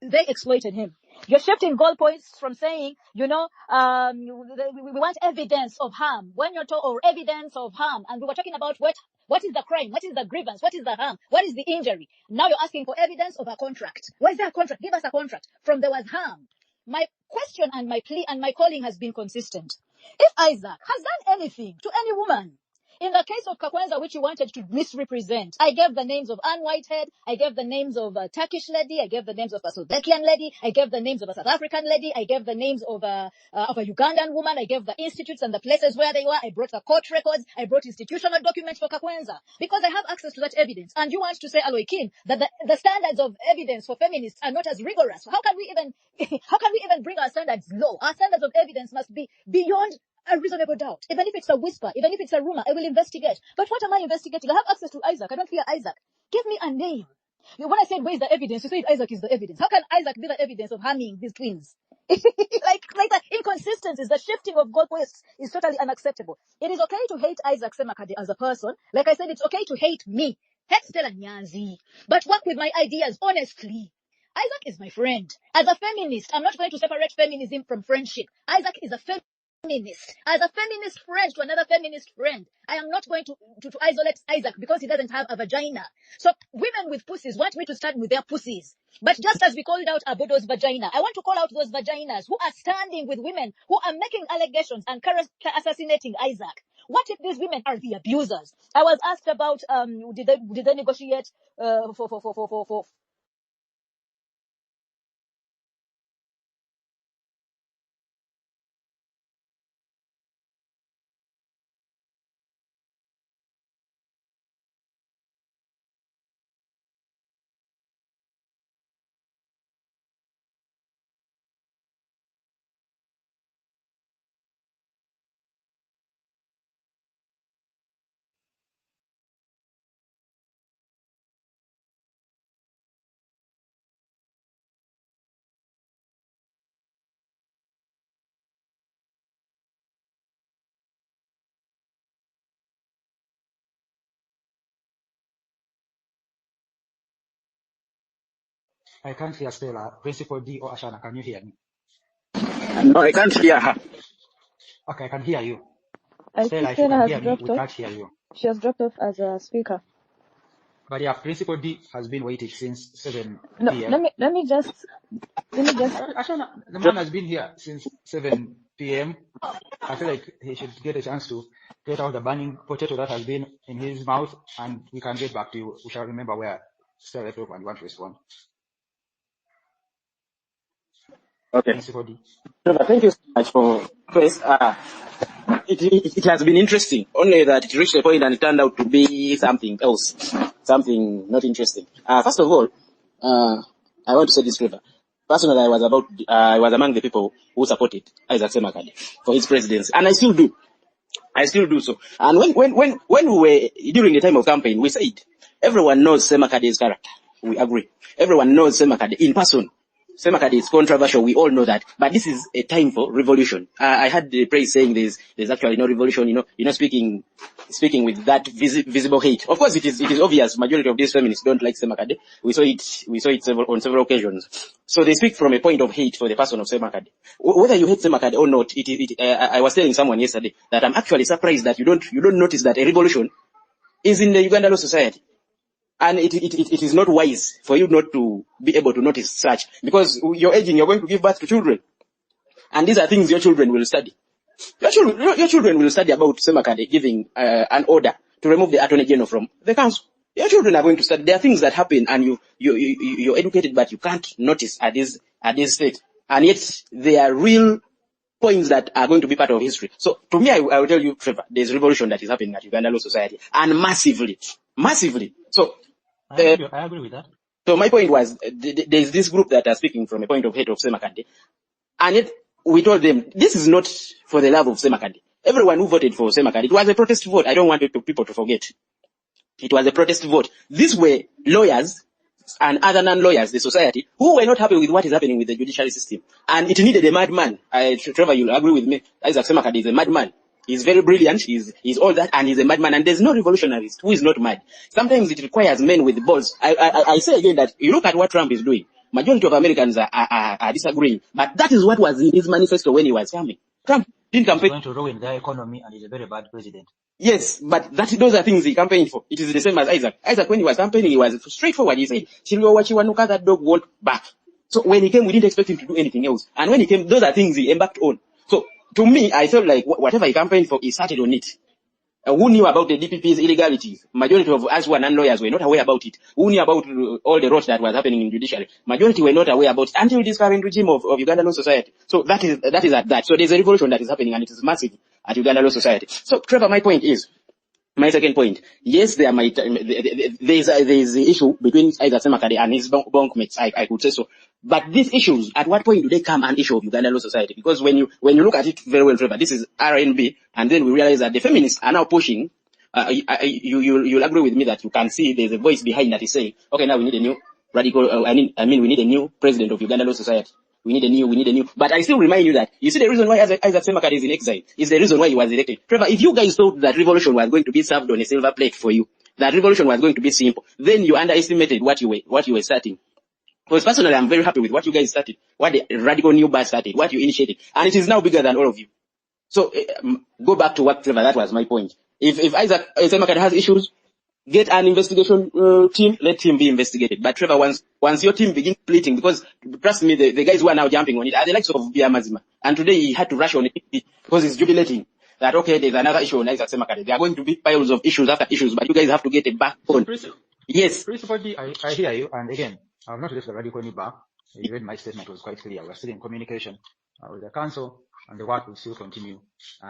they exploited him. You're shifting goalposts from saying, you know, we want evidence of harm. When you're told, or evidence of harm, and we were talking about what is the crime, what is the grievance, what is the harm, what is the injury. Now you're asking for evidence of a contract. What is that contract? Give us a contract. From there was harm. My question and my plea and my calling has been consistent. If Isaac has done anything to any woman, in the case of Kakwenza, which you wanted to misrepresent, I gave the names of Anne Whitehead, I gave the names of a Turkish lady, I gave the names of a Slovakian lady, I gave the names of a South African lady, I gave the names of a Ugandan woman, I gave the institutes and the places where they were, I brought the court records, I brought institutional documents for Kakwenza, because I have access to that evidence. And you want to say, Aloikin, that the standards of evidence for feminists are not as rigorous. How can we even bring our standards low? Our standards of evidence must be beyond a reasonable doubt. Even if it's a whisper, even if it's a rumor, I will investigate. But what am I investigating? I have access to Isaac. I don't fear Isaac. Give me a name. When I said, where is the evidence? You said Isaac is the evidence. How can Isaac be the evidence of harming these twins? like the inconsistencies, the shifting of goalposts is totally unacceptable. It is okay to hate Isaac Semakadde as a person. Like I said, it's okay to hate me. Hate Stella Nyanzi. But work with my ideas honestly. Isaac is my friend. As a feminist, I'm not going to separate feminism from friendship. Isaac is a feminist. As a feminist friend to another feminist friend, I am not going to isolate Isaac because he doesn't have a vagina. So women with pussies want me to stand with their pussies. But just as we called out Abodo's vagina, I want to call out those vaginas who are standing with women who are making allegations and assassinating Isaac. What if these women are the abusers? I was asked about did they negotiate for I can't hear Stella. Principal D or Ashana, can you hear me? No, I can't hear her. Okay, I can hear you. Stella, if you can hear me, we can't hear you. She has dropped off as a speaker. But yeah, Principal D has been waiting since 7 No, p.m. let me just. Ashana, the man has been here since 7 p.m. I feel like he should get a chance to get out the burning potato that has been in his mouth, and we can get back to you. We shall remember where Stella left off and want to respond. Okay. Principal D. Thank you so much for this. It has been interesting, only that it reached a point and it turned out to be something else, something not interesting. First of all, I want to say this, Trevor. Personally, I was among the people who supported Isaac Semakadde for his presidency, and I still do. So. And when we were during the time of campaign, we said everyone knows Semakadde's character. We agree. Everyone knows Semakadde in person. Semakadde is controversial. We all know that. But this is a time for revolution. I had the praise saying there's actually no revolution. Speaking with that visible hate. Of course, it is obvious. Majority of these feminists don't like Semakadde. We saw it on several occasions. So they speak from a point of hate for the person of Semakadde. Whether you hate Semakadde or not, I was telling someone yesterday that I'm actually surprised that you don't notice that a revolution is in the Uganda Law Society. And it is not wise for you not to be able to notice such, because you're aging, you're going to give birth to children. And these are things your children will study. Your children will study about Semakadde giving an order to remove the Attorney General from the council. Your children are going to study. There are things that happen and you're educated, but you can't notice at this state. And yet there are real points that are going to be part of history. So to me, I will tell you, Trevor, there's revolution that is happening at Uganda Law Society, and massively. So I agree with that. So my point was, there's this group that are speaking from a point of hate of Semakadde, and yet we told them this is not for the love of Semakadde. Everyone who voted for Semakadde, it was a protest vote. I don't want people to forget. It was a protest vote. These were lawyers and other non-lawyers, the society, who were not happy with what is happening with the judiciary system. And it needed a madman. Trevor, you'll agree with me. Isaac Semakadde is a madman. He's very brilliant. He's all that, and he's a madman. And there's no revolutionarist who is not mad. Sometimes it requires men with balls. I say again that you look at what Trump is doing. Majority of Americans are disagreeing. But that is what was in his manifesto when he was coming. Trump didn't campaign. He's going to ruin their economy, and he's a very bad president. Yes, but those are things he campaigned for. It is the same as Isaac. Isaac, when he was campaigning, he was straightforward. He said, Chilwa that dog won't back. So when he came, we didn't expect him to do anything else. And when he came, those are things he embarked on. So to me, I felt like whatever he campaigned for, he started on it. Who knew about the DPP's illegalities? Majority of us who are non-lawyers were not aware about it. Who knew about all the rot that was happening in judiciary? Majority were not aware about it until this current regime of Uganda Law Society. So that is at that. So there's a revolution that is happening, and it is massive at Uganda Law Society. So Trevor, my second point, yes, there's the issue between Isaac Semakadde and his bunkmates, I could say so. But these issues, at what point do they come an issue of Uganda Law Society? Because when you look at it very well, Trevor, this is RNB, and then we realize that the feminists are now pushing. You'll agree with me that you can see there's a voice behind that is saying, okay, now we need a new radical. We need a new president of Uganda Law Society. We need a new. But I still remind you that, you see the reason why Isaac Semakadde is in exile is the reason why he was elected. Trevor, if you guys thought that revolution was going to be served on a silver plate for you, that revolution was going to be simple, then you underestimated what you were starting. Because personally, I'm very happy with what you guys started, what the radical new bar started, what you initiated, and it is now bigger than all of you. So go back to what, Trevor, that was my point. If Isaac Semakadde has issues, get an investigation team, let him be investigated. But Trevor, once your team begins pleading, because trust me, the guys who are now jumping on it are the likes of Bia Mazima. And today he had to rush on it because he's jubilating that, okay, there's another issue on Isaac Semakadde. There are going to be piles of issues after issues, but you guys have to get a backbone. Yes. Principally, I hear you. And again, I've not left the radical new bar. You read my statement, was quite clear. We're still in communication with the council, and the work will still continue.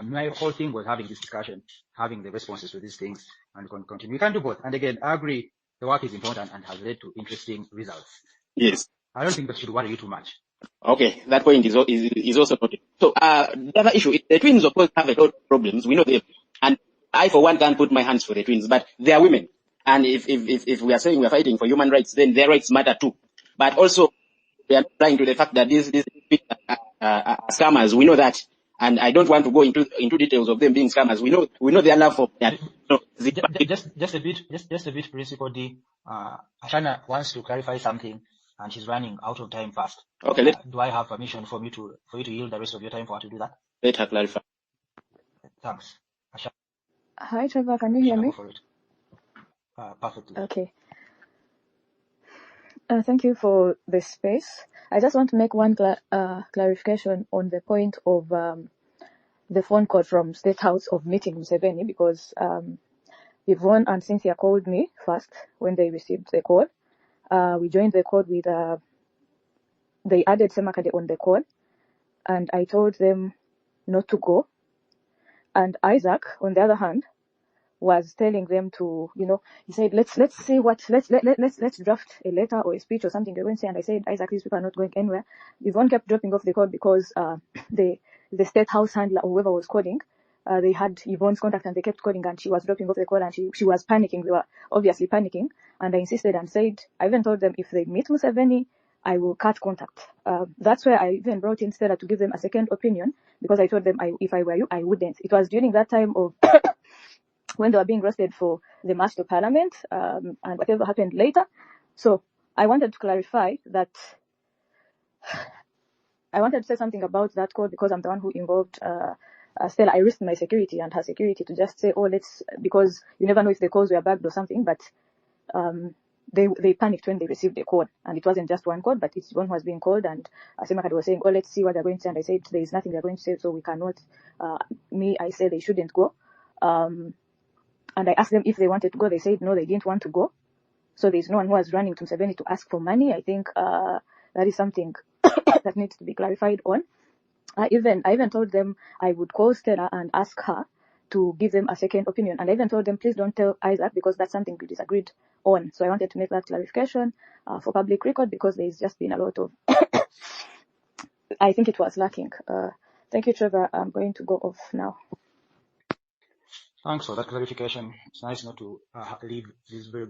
My whole thing was having this discussion, having the responses to these things, and continue. We can do both. And again, I agree, the work is important and has led to interesting results. Yes. I don't think that should worry you too much. Okay, that point is also noted. So the other issue is the twins, of course, have a lot of problems. We know them, and I, for one, can't put my hands for the twins, but they are women. And if we are saying we are fighting for human rights, then their rights matter too. But also, we are trying to the fact that these are scammers. We know that, and I don't want to go into details of them being scammers. We know their love for. Just a bit, Principal D. Ashana wants to clarify something, and she's running out of time fast. Okay. Do I have permission for you to yield the rest of your time for her to do that? Let her clarify. Thanks. Ashana. Hi, Trevor. Can you hear me? Go for it. Perfectly. Okay. Thank you for this space. I just want to make one clarification on the point of the phone call from State House of meeting Museveni, because Yvonne and Cynthia called me first when they received the call. We joined the call with, they added Semakadde on the call, and I told them not to go. And Isaac, on the other hand, was telling them to, he said, let's see let's draft a letter or a speech or something they're going to say. And I said, Isaac, these people are not going anywhere. Yvonne kept dropping off the call because the state house handler or whoever was calling, they had Yvonne's contact and they kept calling, and she was dropping off the call, and she was panicking. They were obviously panicking, and I insisted and said, I even told them if they meet Museveni, I will cut contact. That's where I even brought in Stella to give them a second opinion, because I told them if I were you, I wouldn't. It was during that time of when they were being roasted for the march to parliament, and whatever happened later. So I wanted to clarify that. I wanted to say something about that call because I'm the one who involved Stella. I risked my security and her security to just say, because you never know if the calls were bagged or something, but they panicked when they received the call, and it wasn't just one call, but it's one who was being called, and Semakadde was saying, let's see what they're going to say, and I said, there is nothing they're going to say, so we cannot, I said they shouldn't go, and I asked them if they wanted to go. They said no, they didn't want to go, so there's no one who was running to Museveni to ask for money. I think that is something that needs to be clarified on. I even told them I would call Stella and ask her to give them a second opinion. And I even told them, please don't tell Isaac, because that's something we disagreed on. So I wanted to make that clarification for public record, because there's just been a lot of, I think it was lacking. Thank you, Trevor. I'm going to go off now. Thanks for that clarification. It's nice not to leave these very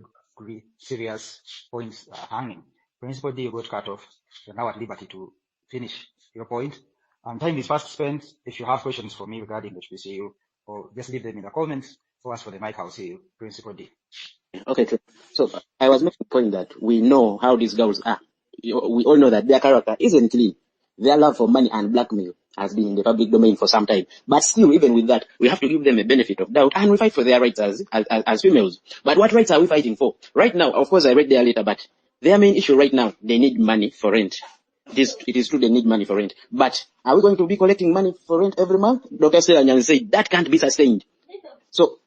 serious points hanging. Principal D got cut off. You're now at liberty to finish your point. Time is fast spent. If you have questions for me regarding HPCU, or just leave them in the comments, or ask for the mic, I'll see you. Principal D. Okay, so I was making the point that we know how these girls are. We all know that their character isn't clean. Their love for money and blackmail has been in the public domain for some time. But still, even with that, we have to give them a benefit of doubt, and we fight for their rights as females. But what rights are we fighting for? Right now, of course, I read their letter, but their main issue right now, they need money for rent. It is true they need money for rent. But are we going to be collecting money for rent every month? Dr. Stella Nyanzi said that can't be sustained. So,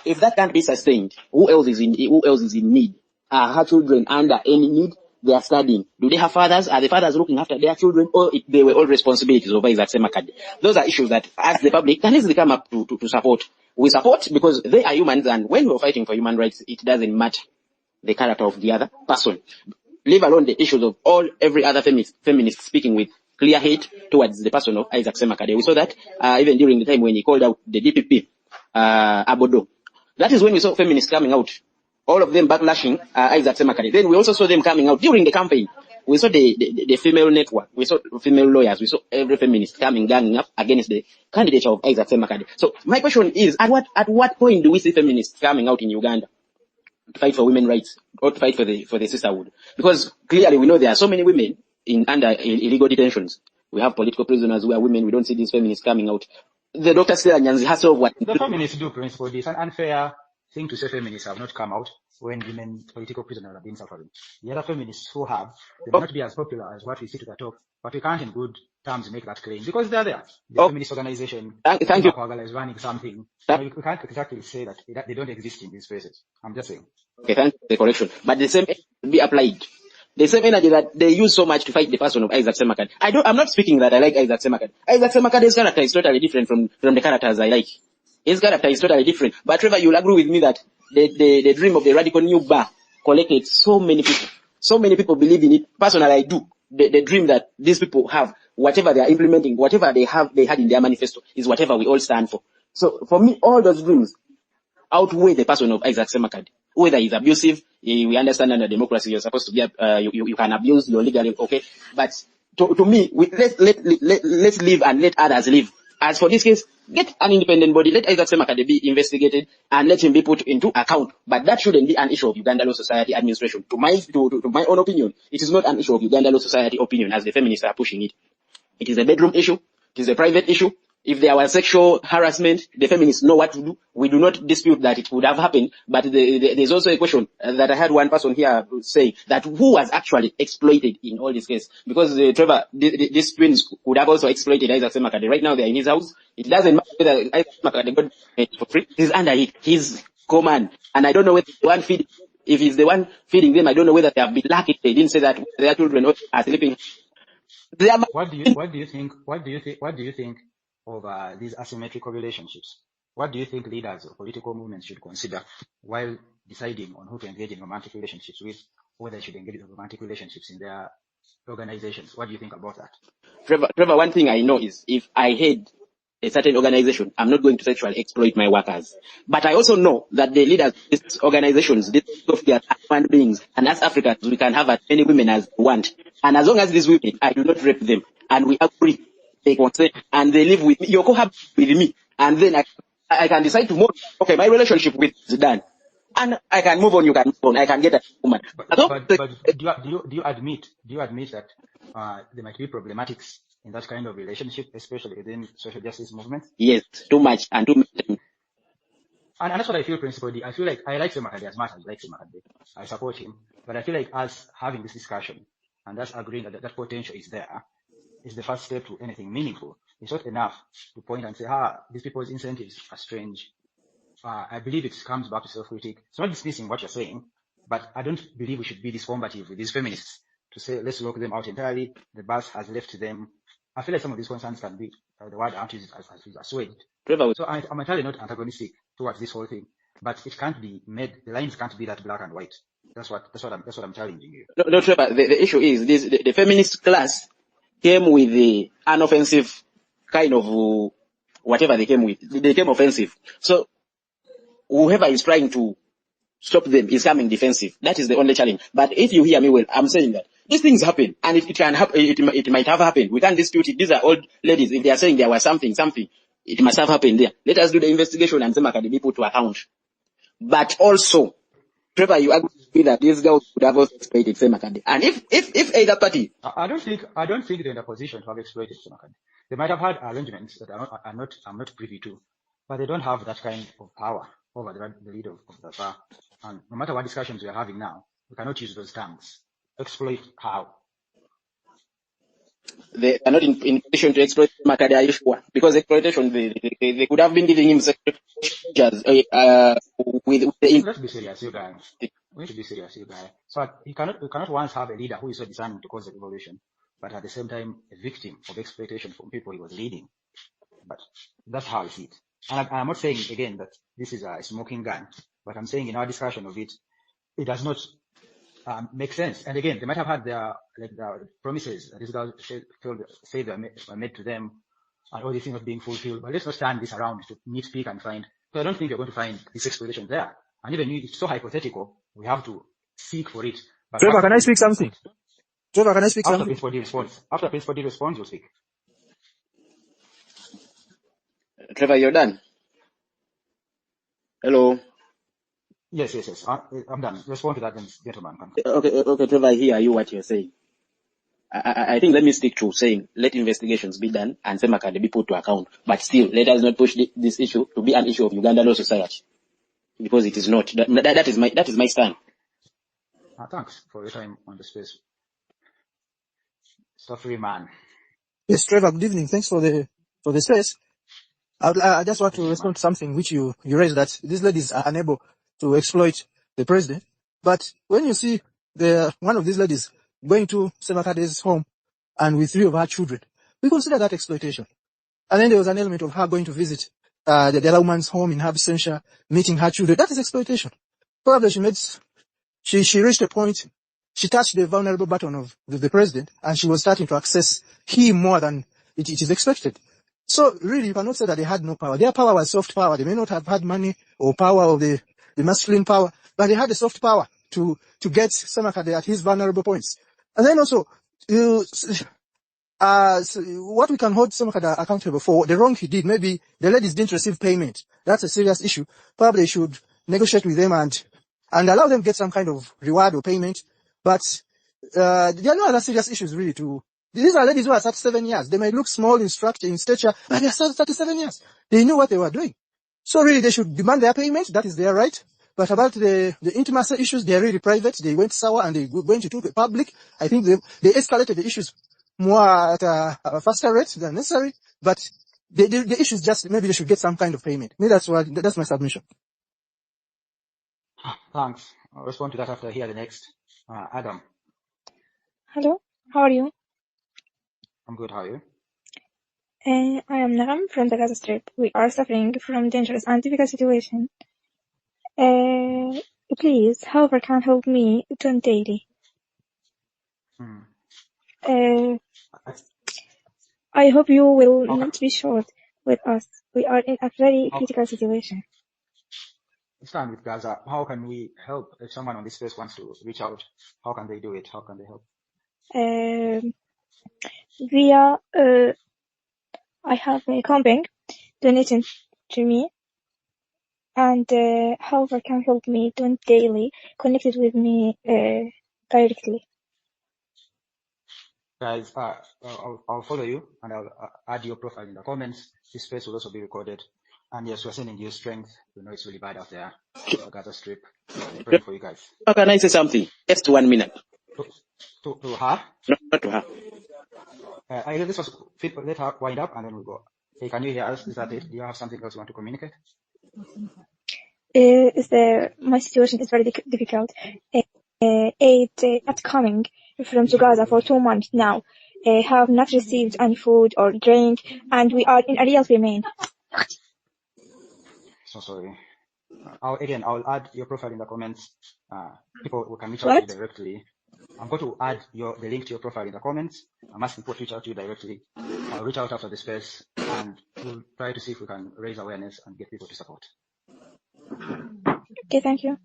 if that can't be sustained, who else is in need? Are her children under any need? They are studying. Do they have fathers? Are the fathers looking after their children? Or they were all responsibilities of Isaac Semakadde? Those are issues that, as the public, can easily come up to support. We support because they are humans, and when we're fighting for human rights, it doesn't matter the character of the other person. Leave alone the issues of every other feminist speaking with clear hate towards the person of Isaac Semakadde. We saw that even during the time when he called out the DPP, Abodo. That is when we saw feminists coming out, all of them backlashing Isaac Semakadde. Then we also saw them coming out during the campaign. We saw the female network, we saw female lawyers, we saw every feminist ganging up against the candidature of Isaac Semakadde. So my question is, at what point do we see feminists coming out in Uganda to fight for women's rights, or to fight for the sisterhood? Because clearly we know there are so many women under illegal detentions. We have political prisoners who are women. We don't see these feminists coming out. The Dr. Stella Nyanzi herself, what the feminists do, Principal D. It's an unfair thing to say feminists have not come out when women political prisoners have been suffering. The other feminists who have, they may not be as popular as what we see to the top, but we can't in good terms make that claim because they're there. The feminist organization, thank you, is running something. We can't exactly say that they don't exist in these spaces. I'm just saying. Okay, thank you for the correction. But the same will be applied. The same energy that they use so much to fight the person of Isaac Semakadde. I'm not speaking that I like Isaac Semakadde. Isaac Semakadde's character is totally different from the characters I like. His character is totally different. But Trevor, you'll agree with me that the dream of the radical new bar collected so many people. So many people believe in it. Personally, I do. The dream that these people have, whatever they are implementing, whatever they had in their manifesto, is whatever we all stand for. So for me, all those dreams outweigh the person of Isaac Semakadde. Whether he's abusive, we understand under democracy you're supposed to be, you can abuse, you're legally okay. But to me, let's live and let others live. As for this case, get an independent body, let Isaac Semakadde be investigated and let him be put into account. But that shouldn't be an issue of Uganda Law Society administration. To my own opinion, it is not an issue of Uganda Law Society opinion as the feminists are pushing it. It is a bedroom issue. It is a private issue. If there was sexual harassment, the feminists know what to do. We do not dispute that it would have happened, but there's also a question that I had one person here saying that who was actually exploited in all this case? Because Trevor, these twins could have also exploited Isaac Semakadde. Right now they're in his house. It doesn't matter whether Isaac Semakadde got it for free. He's under his command, and I don't know whether the one feeding. If he's the one feeding them, I don't know whether they have been lucky. They didn't say that their children are sleeping. What do you think of these asymmetrical relationships? what do you think leaders or political movements should consider while deciding on who to engage in romantic relationships with, whether they should engage in romantic relationships in their organizations? What do you think about that? Trevor, one thing I know is if I head a certain organization, I'm not going to sexually exploit my workers. But I also know that the leaders of these organizations, these are human beings, and as Africans, we can have as many women as we want. And as long as these women, I do not rape them, and we agree, they consent, and they live with me, you cohabit with me, and then I can decide tomorrow, okay, my relationship with is done. And I can move on, you can move on, I can get a woman. But do you admit that there might be problematics in that kind of relationship, especially within social justice movements? Yes, too much and too much. And that's what I feel, Principal D. I feel like I like Semakadde as much as I like Semakadde. I support him. But I feel like us having this discussion and us agreeing that that potential is there is the first step to anything meaningful. It's not enough to point and say, these people's incentives are strange. I believe it comes back to self-critique. It's not dismissing what you're saying, but I don't believe we should be this combative with these feminists to say, let's lock them out entirely. The bus has left them. I feel like some of these concerns can be, the word I use as assuaged. So I'm entirely not antagonistic towards this whole thing, but it can't be made, the lines can't be that black and white. That's what I'm challenging you. No, Trevor, the issue is this, the feminist class came with the unoffensive kind of whatever they came with. They came offensive. So whoever is trying to stop them is coming defensive. That is the only challenge. But if you hear me well, I'm saying that these things happen, and it can happen, it might have happened. We can't dispute it. These are old ladies. If they are saying there was something, it must have happened there. Let us do the investigation and Semakadde be put to account. But also, Trevor, you agree that these girls would have also exploited Semakadde. And if either party, I don't think they're in a position to have exploited Semakadde. They might have had arrangements that I'm not privy to, but they don't have that kind of power over the leader of the bar. And no matter what discussions we are having now, we cannot use those terms. Exploit how? they are not in position to exploit Semakadde, are you sure? Because exploitation, they could have been giving him sexual with the... Let's be serious, you guys. We need to be serious, you guys. So you cannot once have a leader who is so determined to cause a revolution, but at the same time a victim of exploitation from people he was leading. But that's how I see it. And I'm not saying again that this is a smoking gun, but I'm saying in our discussion of it, it does not make sense. And again, they might have had their promises that these girls say were made to them, and all these things not being fulfilled. But let's not turn this around to nitpick and find. So I don't think you're going to find this exploitation there. And even if it's so hypothetical, we have to seek for it. But Trevor, can I speak something? Trevor, can I speak something? After Principal D responds, you'll speak. Trevor, you're done. Hello. Yes. I'm done. Respond to that, then, gentleman. Okay, Trevor, I hear you what you're saying. I think let me stick to saying let investigations be done and Semakadde be put to account. But still, let us not push this issue to be an issue of Uganda law society, because it is not. That is my stand. Thanks for your time on the space. Suffering man. Yes, Trevor, good evening. Thanks for the space. I just want to respond to something which you raised, that these ladies are unable to exploit the president. But when you see one of these ladies going to Semakadde's home and with 3 of her children, we consider that exploitation. And then there was an element of her going to visit the other woman's home in her absentia, meeting her children. That is exploitation. Probably she reached a point, she touched the vulnerable button of the president, and she was starting to access him more than it is expected. So really, you cannot say that they had no power. Their power was soft power. They may not have had money or power of the masculine power, but they had the soft power to get Semakadde at his vulnerable points. And then also, what we can hold Semakadde accountable for, the wrong he did, maybe the ladies didn't receive payment. That's a serious issue. Probably they should negotiate with them and allow them to get some kind of reward or payment. But there are no other serious issues really to... These are ladies who are 37 years. They may look small in structure, in stature, but they are 37 years. They knew what they were doing. So really they should demand their payment. That is their right. But about the intimacy issues, they are really private. They went sour and they went into the public. I think they escalated the issues more at a faster rate than necessary. But the issues just, maybe they should get some kind of payment. Maybe that's my submission. Thanks. I'll respond to that after I hear the next. Adam. Hello, how are you? I'm good, how are you? I am Naram from the Gaza Strip. We are suffering from dangerous and difficult situation. Please, whoever can help me, don't daily. I hope you will not be short with us. We are in a very critical situation. Stand with Gaza. How can we help? If someone on this space wants to reach out, how can they do it? How can they help? Via I have a company donating to me, and whoever can help me don't daily connected with me directly. Guys, I'll follow you and I'll add your profile in the comments. This space will also be recorded. And yes, we're sending you strength. We know it's really bad out there. The Gaza Strip. We're praying for you guys. How can I say something? Just 1 minute. To her? No, not to her. I this was let her wind up and then we'll go. Hey, can you hear us? Is that it? Do you have something else you want to communicate? My situation is very difficult. Aid not coming from Gaza for 2 months now. Have not received any food or drink, and we are in a real famine. So sorry. I'll add your profile in the comments. People who can reach out to you directly. I'm going to add the link to your profile in the comments. I'm asking people to reach out to you directly. I'll reach out after the space and we'll try to see if we can raise awareness and get people to support. Okay, thank you.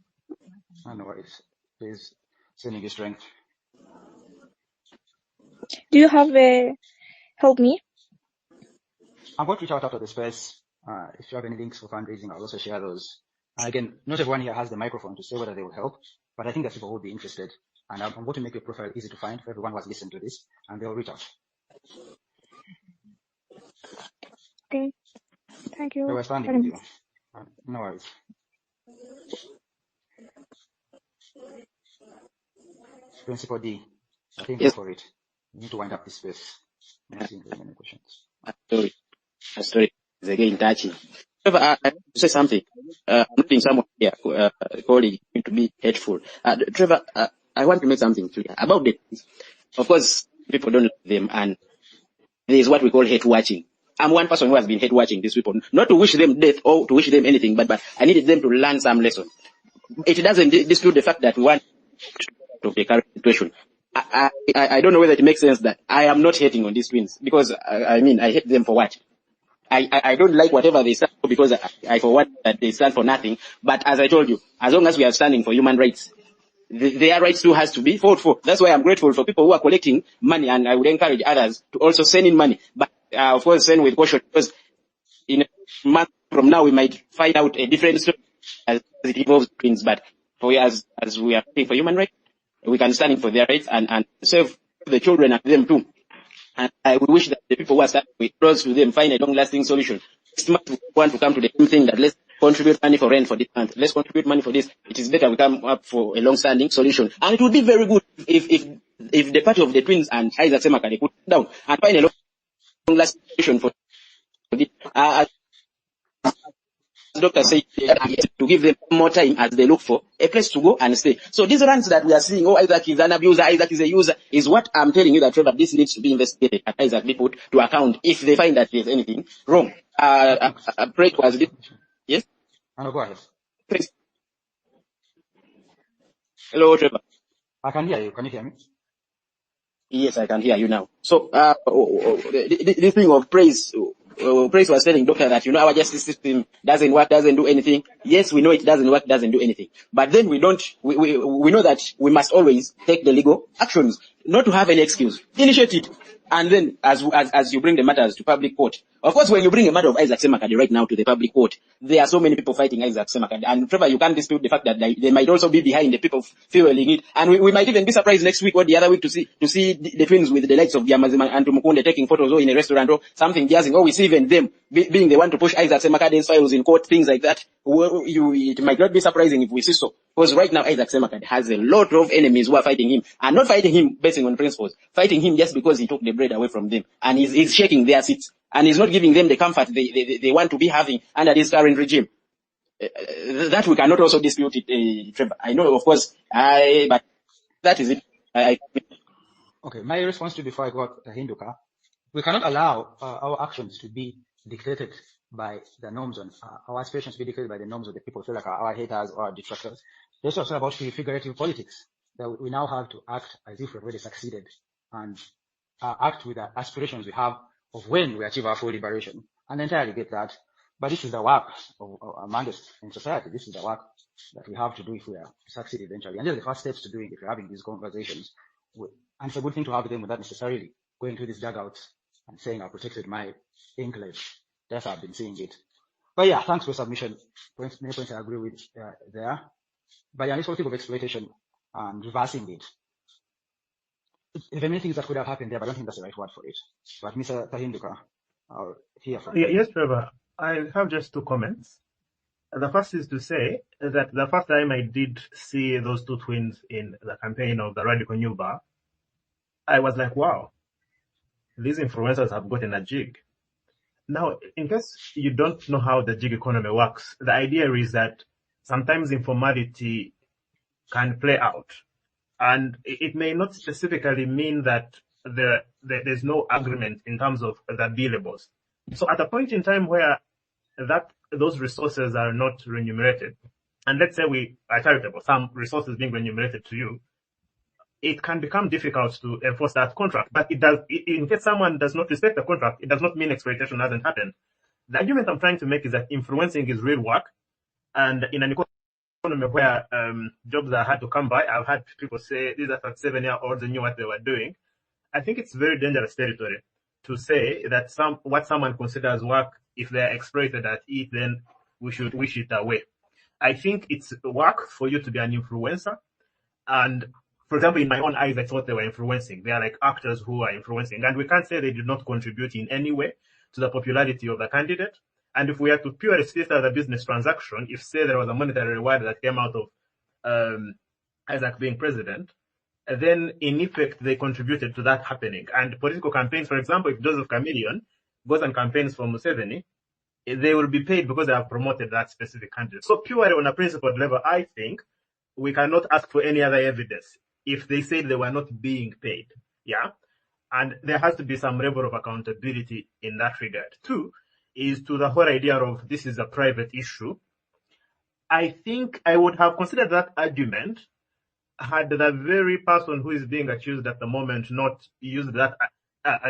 No worries. Please, sending you strength. Do you have help me? I'm going to reach out after the space. If you have any links for fundraising, I'll also share those. Again, not everyone here has the microphone to say whether they will help, but I think that people will be interested. And I'm going to make your profile easy to find for everyone who has listened to this, and they'll reach out. Okay. Thank you. We're standing with you. No worries. Principal D, I think yes. Go for it. You need to wind up this space. I'm not seeing very many questions. Story is again touching. However, I want to say something. I'm reading someone here calling me to be hateful. Trevor, I want to make something clear about this. Of course, people don't like them, and there is what we call hate watching. I'm one person who has been hate watching these people, not to wish them death or to wish them anything, but I needed them to learn some lesson. It doesn't dispute the fact that we want to the current situation. I don't know whether it makes sense that I am not hating on these twins, because I hate them for what? I don't like whatever they stand for, because I for what that they stand for nothing. But as I told you, as long as we are standing for human rights, their rights too has to be fought for. That's why I'm grateful for people who are collecting money, and I would encourage others to also send in money. But of course, send with caution, because in a month from now we might find out a different story as it involves twins. But for as we are fighting for human rights, we can stand in for their rights and save the children and them too. And I would wish that the people who are starting with close to them find a long-lasting solution. Next month we want to come to the same thing, that let's contribute money for rent for this month. Let's contribute money for this. It is better we come up for a long-standing solution. And it would be very good if the party of the twins and Isaac Semakadde could sit down and find a long-lasting solution for this. Doctor said to give them more time as they look for a place to go and stay. So these rants that we are seeing, Isaac is an abuser, Isaac is a user, is what I'm telling you that Trevor, this needs to be investigated and Isaac be put to account if they find that there's anything wrong. Pray was this. Yes? Go ahead. Please. Hello, Trevor. I can hear you. Can you hear me? Yes, I can hear you now. So, this thing of praise was telling doctor that, our justice system doesn't work, doesn't do anything. Yes, we know it doesn't work, doesn't do anything. But then we know that we must always take the legal actions, not to have any excuse. Initiate it. And then, as you bring the matters to public court, of course, when you bring a matter of Isaac Semakadde right now to the public court, there are so many people fighting Isaac Semakadde. And Trevor, you can't dispute the fact that they might also be behind the people fueling it. And we might even be surprised next week or the other week to see the twins with the likes of Yamazima and Tumukunde taking photos or in a restaurant or something jazzing. Or we see even them being the one to push Isaac Semakadde's files in court, things like that. It might not be surprising if we see so. Because right now Isaac Semakadde has a lot of enemies who are fighting him. And not fighting him based on principles. Fighting him just because he took the bread away from them. And he's shaking their seats. And he's not giving them the comfort they want to be having under this current regime. That we cannot also dispute it, Trevor. I know, of course, but that is it. Okay, my response to before I got Hinduka we cannot allow our actions to be dictated by the norms on our aspirations to be dictated by the norms of the people, so like our haters or our detractors. This is also about figurative politics, that we now have to act as if we've already succeeded and act with the aspirations we have of when we achieve our full liberation. And I entirely get that. But this is the work of among us in society. This is the work that we have to do if we are to succeed eventually. And these are the first steps to doing if we're having these conversations. And it's a good thing to have them without necessarily going to these dugouts and saying I protected my enclave. That's how I've been seeing it. But yeah, thanks for submission. Many points I agree with there. But yeah, this whole thing of exploitation and reversing it. There are many things that could have happened there, but I don't think that's the right word for it. But Mr. Tahinduka, I'll hear from you. Yes, Trevor. I have just 2 comments. The first is to say that the first time I did see those 2 twins in the campaign of the Radical New Bar, I was like, wow, these influencers have gotten a jig. Now, in case you don't know how the gig economy works, the idea is that sometimes informality can play out. And it may not specifically mean that there's no agreement in terms of the billables. So at a point in time where those resources are not remunerated, and let's say we are charitable, some resources being remunerated to you, it can become difficult to enforce that contract. But in case someone does not respect the contract, it does not mean exploitation hasn't happened. The argument I'm trying to make is that influencing is real work, and in an economy where jobs are hard to come by, I've had people say these are 37-year-olds and knew what they were doing. I think it's very dangerous territory to say that what someone considers work, if they're exploited at it, then we should wish it away. I think it's work for you to be an influencer. And for example, in my own eyes, I thought they were influencing. They are like actors who are influencing. And we can't say they did not contribute in any way to the popularity of the candidate. And if we are to purely see it as a business transaction, if say there was a monetary reward that came out of Isaac being president, then in effect they contributed to that happening. And political campaigns, for example, if Joseph Chameleon goes and campaigns for Museveni, they will be paid because they have promoted that specific candidate. So purely on a principled level, I think we cannot ask for any other evidence if they say they were not being paid. Yeah. And there has to be some level of accountability in that regard. 2 is to the whole idea of this is a private issue. I think I would have considered that argument had the very person who is being accused at the moment not used that,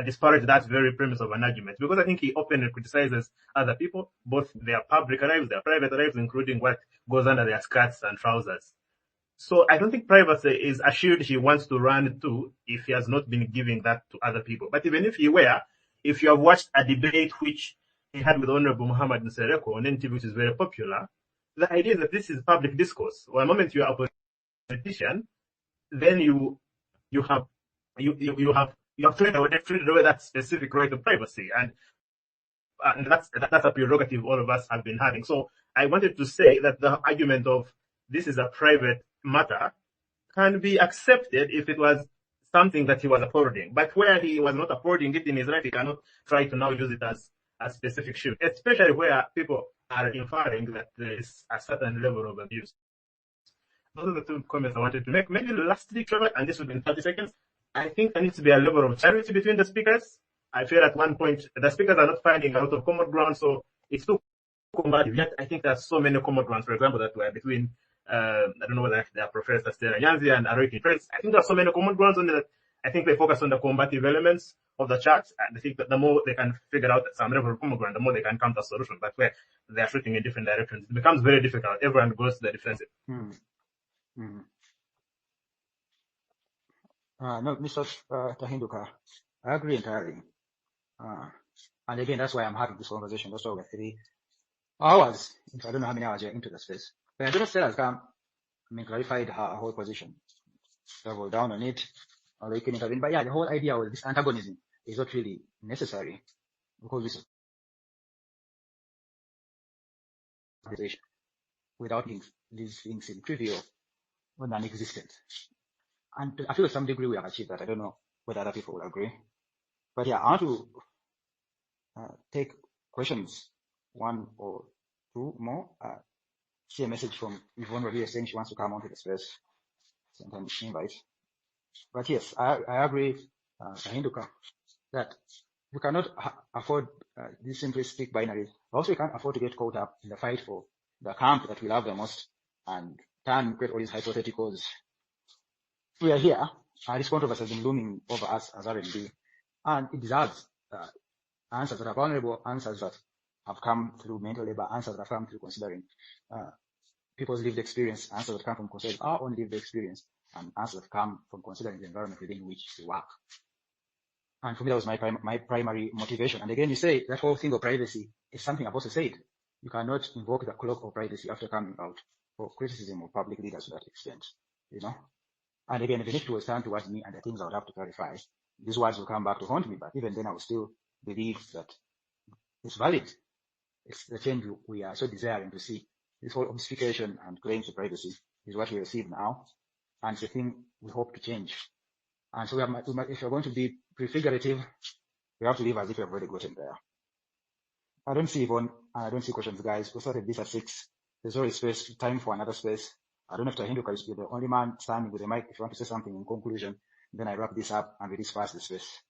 disparage that very premise of an argument, because I think he openly criticizes other people, both their public lives, their private lives, including what goes under their skirts and trousers. So I don't think privacy is a shield he wants to run to if he has not been giving that to other people. But even if he were, if you have watched a debate which he had with Honorable Muhammad Nsereko on NTV, which is very popular, the idea is that this is public discourse. Well, the moment you are a politician, then you have traded away that specific right of privacy, and that's a prerogative all of us have been having. So I wanted to say that the argument of this is a private matter can be accepted if it was something that he was upholding. But where he was not upholding it in his life, he cannot try to now use it as a specific shield, especially where people are inferring that there is a certain level of abuse. Those are the 2 comments I wanted to make. Maybe lastly, Trevor, and this will be in 30 seconds, I think there needs to be a level of charity between the speakers. I feel at one point the speakers are not finding a lot of common ground, so it's too combative. Yet I think there's so many common grounds, for example, that were between, I don't know whether they are Professor Stella Nyanzi and Aroiki Prince. I think there are so many common grounds on that. I think they focus on the combative elements of the charts, and I think that the more they can figure out some level of common ground, the more they can come to a solution. But where they are shooting in different directions, it becomes very difficult. Everyone goes to the defensive. No, Mr. Tahinduka, I agree entirely. And again, that's why I'm having this conversation. That's over 3 hours. I don't know how many hours you're into the space. But I just has come, clarified her whole position. Double down on it, or you can intervene. But yeah, the whole idea of this antagonism is not really necessary, because without these things in trivial or non-existent. And I feel to some degree we have achieved that. I don't know whether other people will agree. But yeah, I want to take questions, 1 or 2 more. See a message from Yvonne Babirye saying she wants to come onto the space. Sometimes invite. But yes, I agree, Tahinduka, that we cannot afford this simplistic binary. Also, we can't afford to get caught up in the fight for the camp that we love the most and create all these hypotheticals. We are here. This controversy has been looming over us as R&D, and it deserves answers that are vulnerable, answers that have come through mental labor, answers that have come through considering people's lived experience, answers that come from considering our own lived experience, and answers that come from considering the environment within which we work. And for me, that was my primary motivation. And again, you say that whole thing of privacy is something I've also said. You cannot invoke the cloak of privacy after coming out for criticism of public leaders to that extent, And again, even if it was turned towards me and the things I would have to clarify, these words will come back to haunt me. But even then, I will still believe that it's valid. It's the change we are so desiring to see. This whole obfuscation and claims to privacy is what we receive now, and it's a thing we hope to change. And so if you're going to be prefigurative, we have to live as if we have already gotten there. I don't see Yvonne, and I don't see questions, guys. We started this at 6. There's already space, time for another space. I don't know if Tahindo is the only man standing with the mic. If you want to say something in conclusion, then I wrap this up and we disperse the space.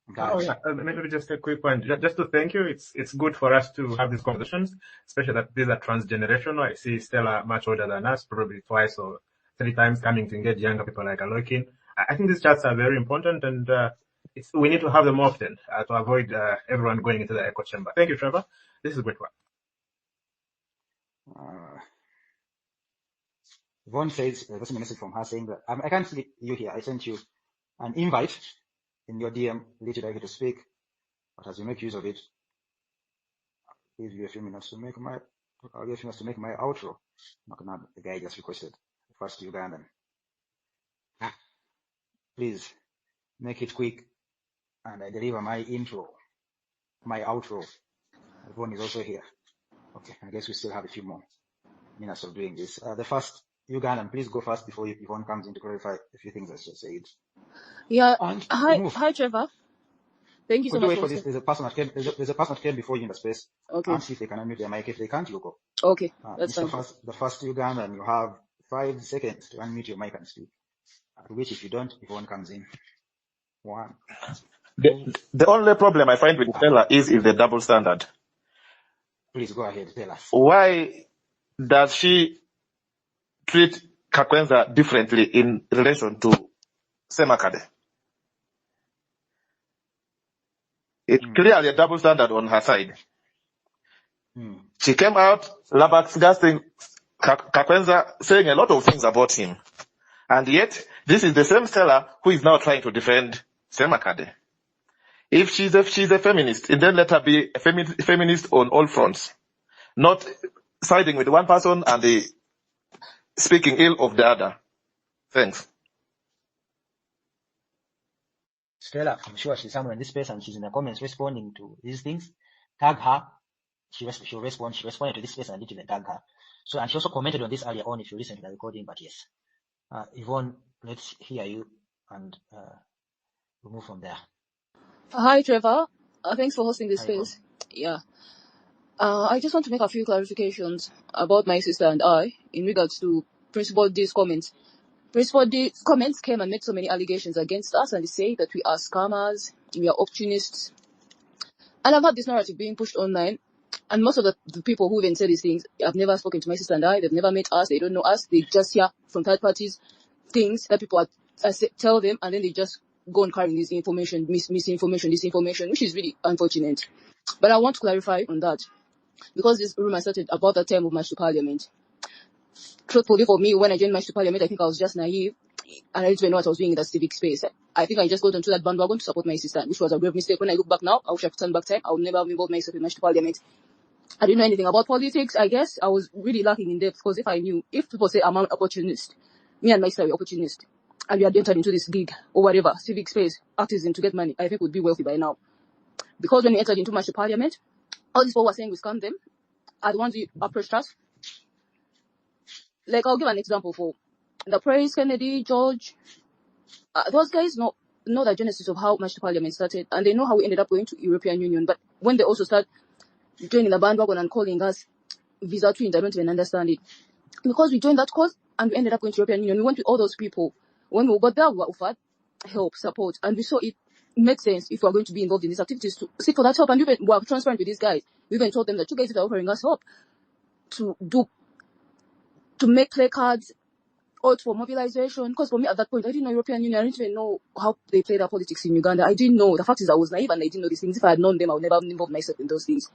Maybe just a quick one. Just to thank you. It's good for us to have these conversations, especially that these are transgenerational. I see Stella much older than us, probably 2 or 3 times, coming to engage younger people like Alokin. I think these chats are very important, and we need to have them often to avoid everyone going into the echo chamber. Thank you, Trevor. This is a great one. Yvonne says, that's a message from her saying that I can't see you here. I sent you an invite in your DM, later I get to speak, but as you make use of it, I'll give you a few minutes to make my outro. The guy just requested the first Ugandan. Please make it quick, and I deliver my outro. Yvonne is also here. Okay, I guess we still have a few more minutes of doing this. The first Ugandan, please go first before Yvonne comes in to clarify a few things I just said. Yeah. Hi, Trevor. Thank you so much for this. There's a person that came before you in the space. Okay. And see if they can unmute their mic. If they can't, you go. Okay, that's fine. The first Ugandan, you have 5 seconds to unmute your mic and speak. At which, if you don't, Yvonne comes in. 1. The only problem I find with Stella is the double standard. Please go ahead, tell us. Why does she treat Kakwenza differently in relation to Semakadde? It's clearly a double standard on her side. She came out lambasting Kakwenza, saying a lot of things about him. And yet, this is the same Stella who is now trying to defend Semakadde. If she's a feminist, then let her be a feminist on all fronts, not siding with one person and speaking ill of the other. Thanks. Stella, I'm sure she's somewhere in this space and she's in the comments responding to these things. Tag her. She'll respond. She responded to this space and I didn't even tag her. So, and she also commented on this earlier on if you listen to the recording, but yes. Yvonne, let's hear you and we'll move from there. Hi, Trevor. Thanks for hosting this space. Yeah. I just want to make a few clarifications about my sister and I in regards to Principal D's comments. Principal D's comments came and made so many allegations against us, and they say that we are scammers, we are opportunists. And I've had this narrative being pushed online, and most of the people who even say these things have never spoken to my sister and I, they've never met us, they don't know us, they just hear from third parties things that people tell them, and then they just go on carrying this information, misinformation, disinformation, which is really unfortunate. But I want to clarify on that, because this rumor started about the time of March to Parliament. Truthfully, for me, when I joined March to Parliament, I think I was just naive, and I didn't even know what I was doing in the civic space. I think I just got onto that bandwagon to support my sister, which was a grave mistake. When I look back now, I wish I could turn back time. I would never have involved myself in March to Parliament. I didn't know anything about politics. I guess I was really lacking in depth, because if people say I'm an opportunist, me and my sister were opportunists, and we had entered into this gig or whatever, civic space, activism to get money, I think we'd be wealthy by now. Because when we entered into March to Parliament, all these people were saying we scammed them are the ones who approached us. Like, I'll give an example for the Praise, Kennedy, George. Those guys know the genesis of how March to Parliament started, and they know how we ended up going to European Union. But when they also start joining the bandwagon and calling us visa twins, I don't even understand it. Because we joined that cause and we ended up going to European Union. We went with all those people. When we got there, we were offered help, support, and we saw it makes sense if we're going to be involved in these activities to seek for that help. And we're transparent with these guys. We even told them that you guys, if you're offering us help to make placards or for mobilization, because for me at that point, I didn't know European Union. I didn't even know how they play their politics in Uganda. I didn't know. The fact is I was naive and I didn't know these things. If I had known them, I would never have involved myself in those things.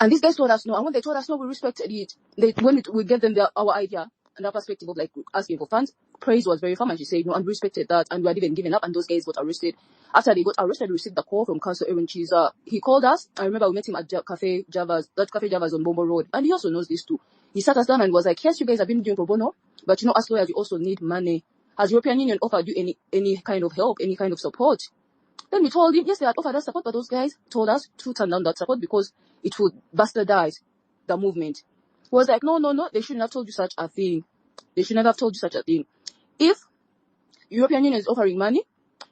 And these guys told us no. And when they told us no, we respected it. We gave them our idea and our perspective of like asking for funds. Praise was very firm and she said no, and we respected that. And we had even given up and those guys got arrested. After they got arrested, we received the call from Councillor Aaron Chiza. He called us. I remember we met him at Cafe Java's on Bombo Road. And he also knows this too. He sat us down and was like, yes, you guys have been doing pro bono, but as lawyers, you also need money. Has European Union offered you any kind of help, any kind of support? Then we told him, yes, they had offered us support, but those guys told us to turn down that support because it would bastardize the movement. He was like, no, they shouldn't have told you such a thing. They should never have told you such a thing. If European Union is offering money,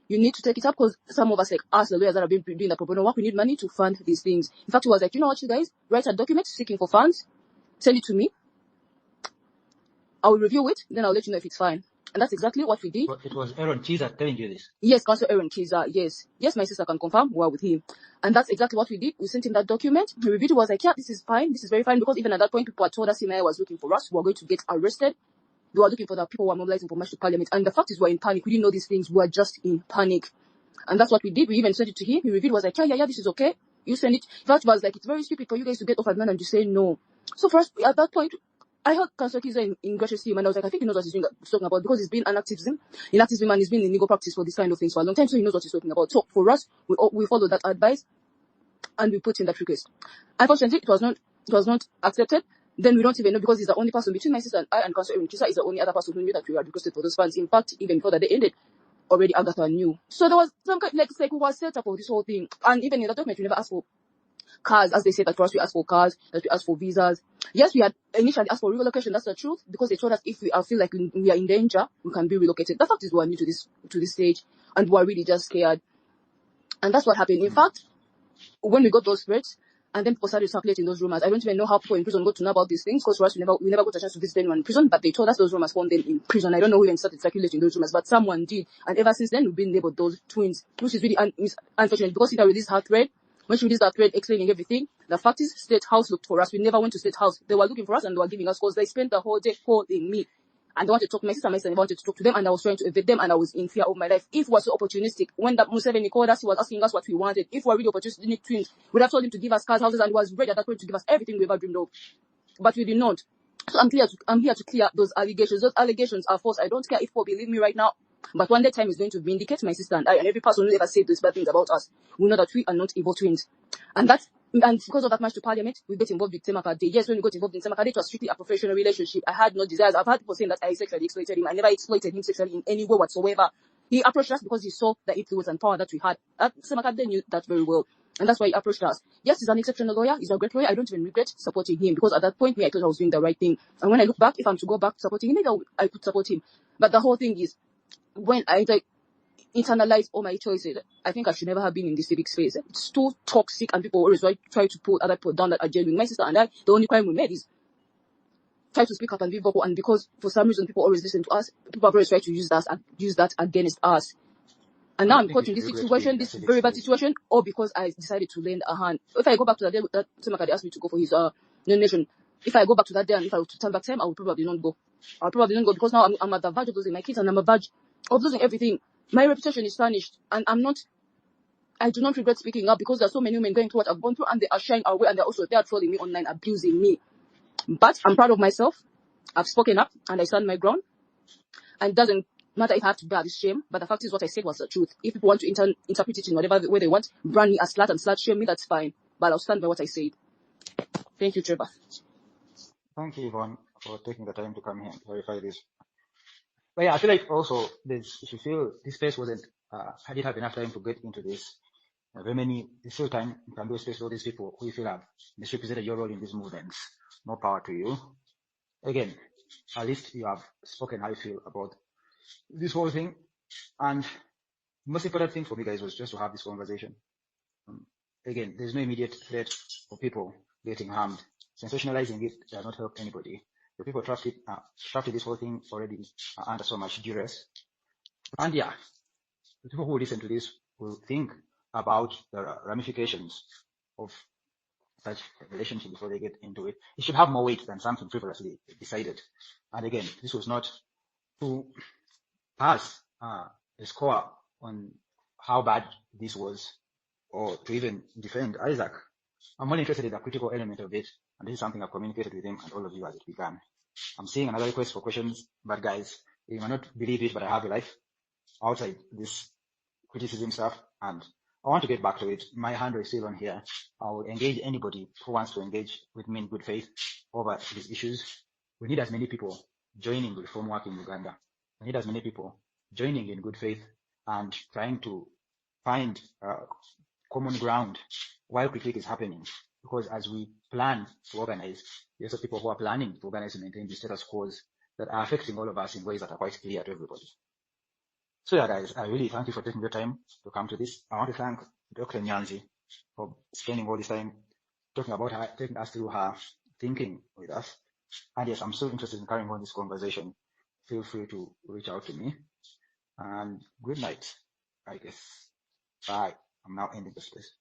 you need to take it up because some of us, like us, the lawyers that have been doing the pro bono work, we need money to fund these things. In fact, he was like, you know what, you guys, write a document seeking for funds, send it to me. I will review it, then I'll let you know if it's fine. And that's exactly what we did. But it was Aaron Chiza telling you this? Yes, Councillor Aaron Chiza, yes. Yes, my sister can confirm, we are with him. And that's exactly what we did. We sent him that document. He reviewed it, was like, yeah, this is fine, this is very fine, because even at that point, people had told us Simaya was looking for us, we were going to get arrested. They were looking for the people who were mobilizing for March to Parliament. And the fact is, we were in panic. We didn't know these things. We were just in panic. And that's what we did. We even sent it to him. He reviewed, was like, yeah, this is okay. You send it. That was like, it's very stupid for you guys to get offered money and to say no. So for us, at that point, I heard Councillor Kiza in Gracious Team, and I was like, I think he knows what he's talking about because he's been an activism, and he's been in legal practice for this kind of things for a long time, so he knows what he's talking about. So for us, we followed that advice and we put in that request. Unfortunately, it was not accepted. Then we don't even know because he's the only person between my sister and I and Councillor Aaron Chiza is the only other person who knew that we had requested for those funds. In fact, even before the day ended, already Agatha knew. So there was some kind like we were set up for this whole thing. And even in the document, we never asked for cars, as they said that for us we asked for cars, that we asked for visas. Yes, we had initially asked for relocation, that's the truth, because they told us if we feel like we are in danger, we can be relocated. The fact is we are new to this stage and we are really just scared. And that's what happened. In fact, when we got those threats, and then people started circulating those rumors. I don't even know how people in prison got to know about these things, because for us, we never got a chance to visit anyone in prison, but they told us those rumors found them in prison. I don't know who even started circulating those rumors, but someone did. And ever since then, we've been labeled those twins, which is really unfortunate, because if I released her thread, when she released that thread explaining everything, the fact is, State House looked for us. We never went to State House. They were looking for us and they were giving us calls. They spent the whole day calling me. And they wanted to talk to my sister and I wanted to talk to them, and I was trying to evade them, and I was in fear of my life. If we were so opportunistic, when that Museveni called us, he was asking us what we wanted. If we were really opportunistic twins, we'd have told him to give us cars, houses, and he was ready at that point to give us everything we ever dreamed of. But we did not. So I'm here to clear those allegations. Those allegations are false. I don't care if people believe me right now, but one day time is going to vindicate my sister and I, and every person who ever said those bad things about us. We know that we are not evil twins. And because of that march to Parliament, we got involved with Semakadde. Yes, when we got involved in Semakadde, it was strictly a professional relationship. I had no desires. I've had people saying that I sexually exploited him. I never exploited him sexually in any way whatsoever. He approached us because he saw the influence and power that we had. Semakadde knew that very well. And that's why he approached us. Yes, he's an exceptional lawyer. He's a great lawyer. I don't even regret supporting him because at that point, I thought I was doing the right thing. And when I look back, if I'm to go back supporting him, maybe I could support him. But the whole thing is, when I internalize all my choices, I think I should never have been in this civic space. It's too toxic and people always try to put other people down that are genuine. My sister and I, the only crime we made is try to speak up and be vocal, and because for some reason people always listen to us, people have always tried to use that against us. And now I'm caught in this situation, this very bad situation, all because I decided to lend a hand. If I go back to that day that Semakadde asked me to go for his nomination, if I go back to that day and if I were to turn back time, I would probably not go. I'll probably not go because now I'm at the verge of losing my kids and I'm at the verge of losing everything. My reputation is tarnished, and I do not regret speaking up because there are so many women going through what I've gone through, and they are shying away, and they are trolling me online, abusing me. But I'm proud of myself. I've spoken up, and I stand my ground. And it doesn't matter if I have to bear this shame, but the fact is what I said was the truth. If people want to interpret it in whatever way they want, brand me as slut and slut shame me, that's fine. But I'll stand by what I said. Thank you, Trevor. Thank you, Yvonne, for taking the time to come here and clarify this. But yeah, I feel like also if you feel this space wasn't, I didn't have enough time to get into this. There's still time you can do a space for all these people who you feel have misrepresented your role in these movements. More power to you. Again, at least you have spoken how you feel about this whole thing. And the most important thing for me, guys, was just to have this conversation. Again, there's no immediate threat for people getting harmed. Sensationalizing it does not help anybody. The people trapped in this whole thing already are under so much duress. And yeah, people who listen to this will think about the ramifications of such a relationship before they get into it. It should have more weight than something frivolously decided. And again, this was not to pass a score on how bad this was or to even defend Isaac. I'm more interested in the critical element of it, and this is something I've communicated with him and all of you as it began. I'm seeing another request for questions, but guys, you might not believe it, but I have a life outside this criticism stuff, and I want to get back to it. My hand is still on here. I will engage anybody who wants to engage with me in good faith over these issues. We need as many people joining reform work in Uganda. We need as many people joining in good faith and trying to find common ground while critique is happening. Because as we plan to organize, there's also people who are planning to organize and maintain the status quo that are affecting all of us in ways that are quite clear to everybody. So yeah, guys, I really thank you for taking your time to come to this. I want to thank Dr. Nyanzi for spending all this time talking about her, taking us through her thinking with us. And yes, I'm so interested in carrying on this conversation. Feel free to reach out to me. And good night, I guess. Bye. I'm now ending the space.